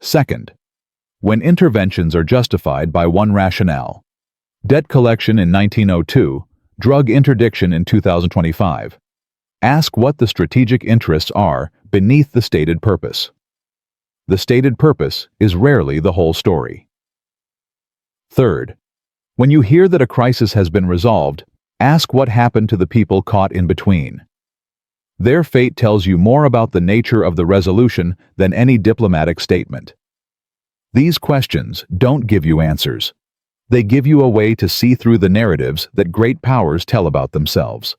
Second, when interventions are justified by one rationale, debt collection in 1902, drug interdiction in 2025, ask what the strategic interests are beneath the stated purpose. The stated purpose is rarely the whole story. Third, when you hear that a crisis has been resolved, ask what happened to the people caught in between. Their fate tells you more about the nature of the resolution than any diplomatic statement. These questions don't give you answers. They give you a way to see through the narratives that great powers tell about themselves.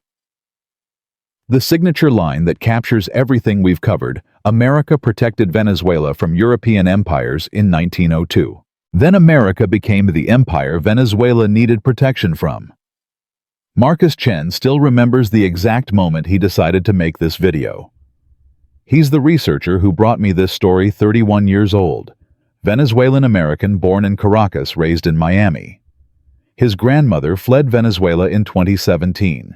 The signature line that captures everything we've covered: America protected Venezuela from European empires in 1902. Then America became the empire Venezuela needed protection from. Marcus Chen still remembers the exact moment he decided to make this video. He's the researcher who brought me this story, 31 years old, Venezuelan American born in Caracas, raised in Miami. His grandmother fled Venezuela in 2017.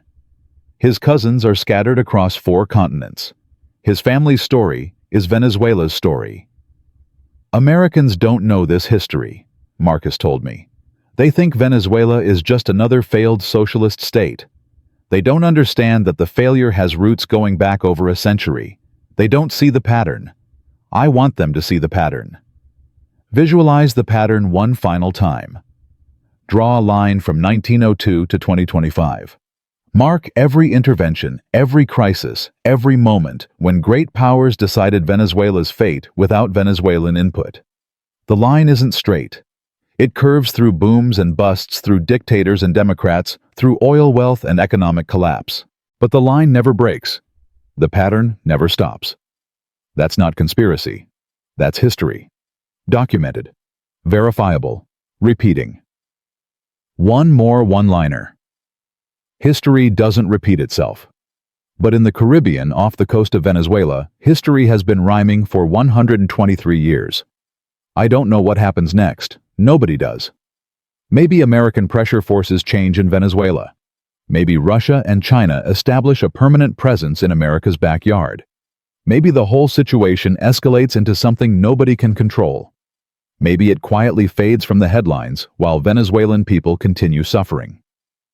His cousins are scattered across 4 continents. His family's story is Venezuela's story. Americans don't know this history, Marcus told me. They think Venezuela is just another failed socialist state. They don't understand that the failure has roots going back over a century. They don't see the pattern. I want them to see the pattern. Visualize the pattern one final time. Draw a line from 1902 to 2025. Mark every intervention, every crisis, every moment when great powers decided Venezuela's fate without Venezuelan input. The line isn't straight. It curves through booms and busts, through dictators and democrats, through oil wealth and economic collapse. But the line never breaks. The pattern never stops. That's not conspiracy. That's history. Documented. Verifiable. Repeating. One more one-liner. History doesn't repeat itself. But in the Caribbean, off the coast of Venezuela, history has been rhyming for 123 years. I don't know what happens next. Nobody does. Maybe American pressure forces change in Venezuela. Maybe Russia and China establish a permanent presence in America's backyard. Maybe the whole situation escalates into something nobody can control. Maybe it quietly fades from the headlines while Venezuelan people continue suffering.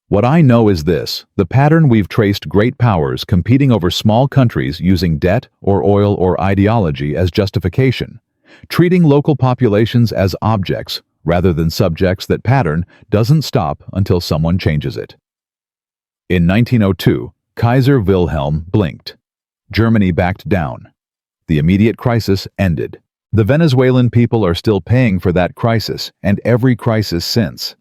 What I know is this: the pattern we've traced: great powers competing over small countries using debt or oil or ideology as justification, treating local populations as objects rather than subjects. That pattern doesn't stop until someone changes it. In 1902, Kaiser Wilhelm blinked. Germany backed down. The immediate crisis ended. The Venezuelan people are still paying for that crisis and every crisis since.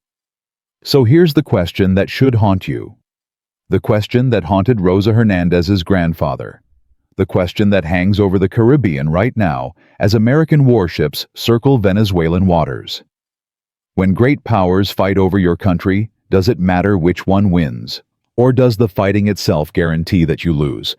So here's the question that should haunt you. The question that haunted Rosa Hernandez's grandfather. The question that hangs over the Caribbean right now as American warships circle Venezuelan waters. When great powers fight over your country, does it matter which one wins? Or does the fighting itself guarantee that you lose?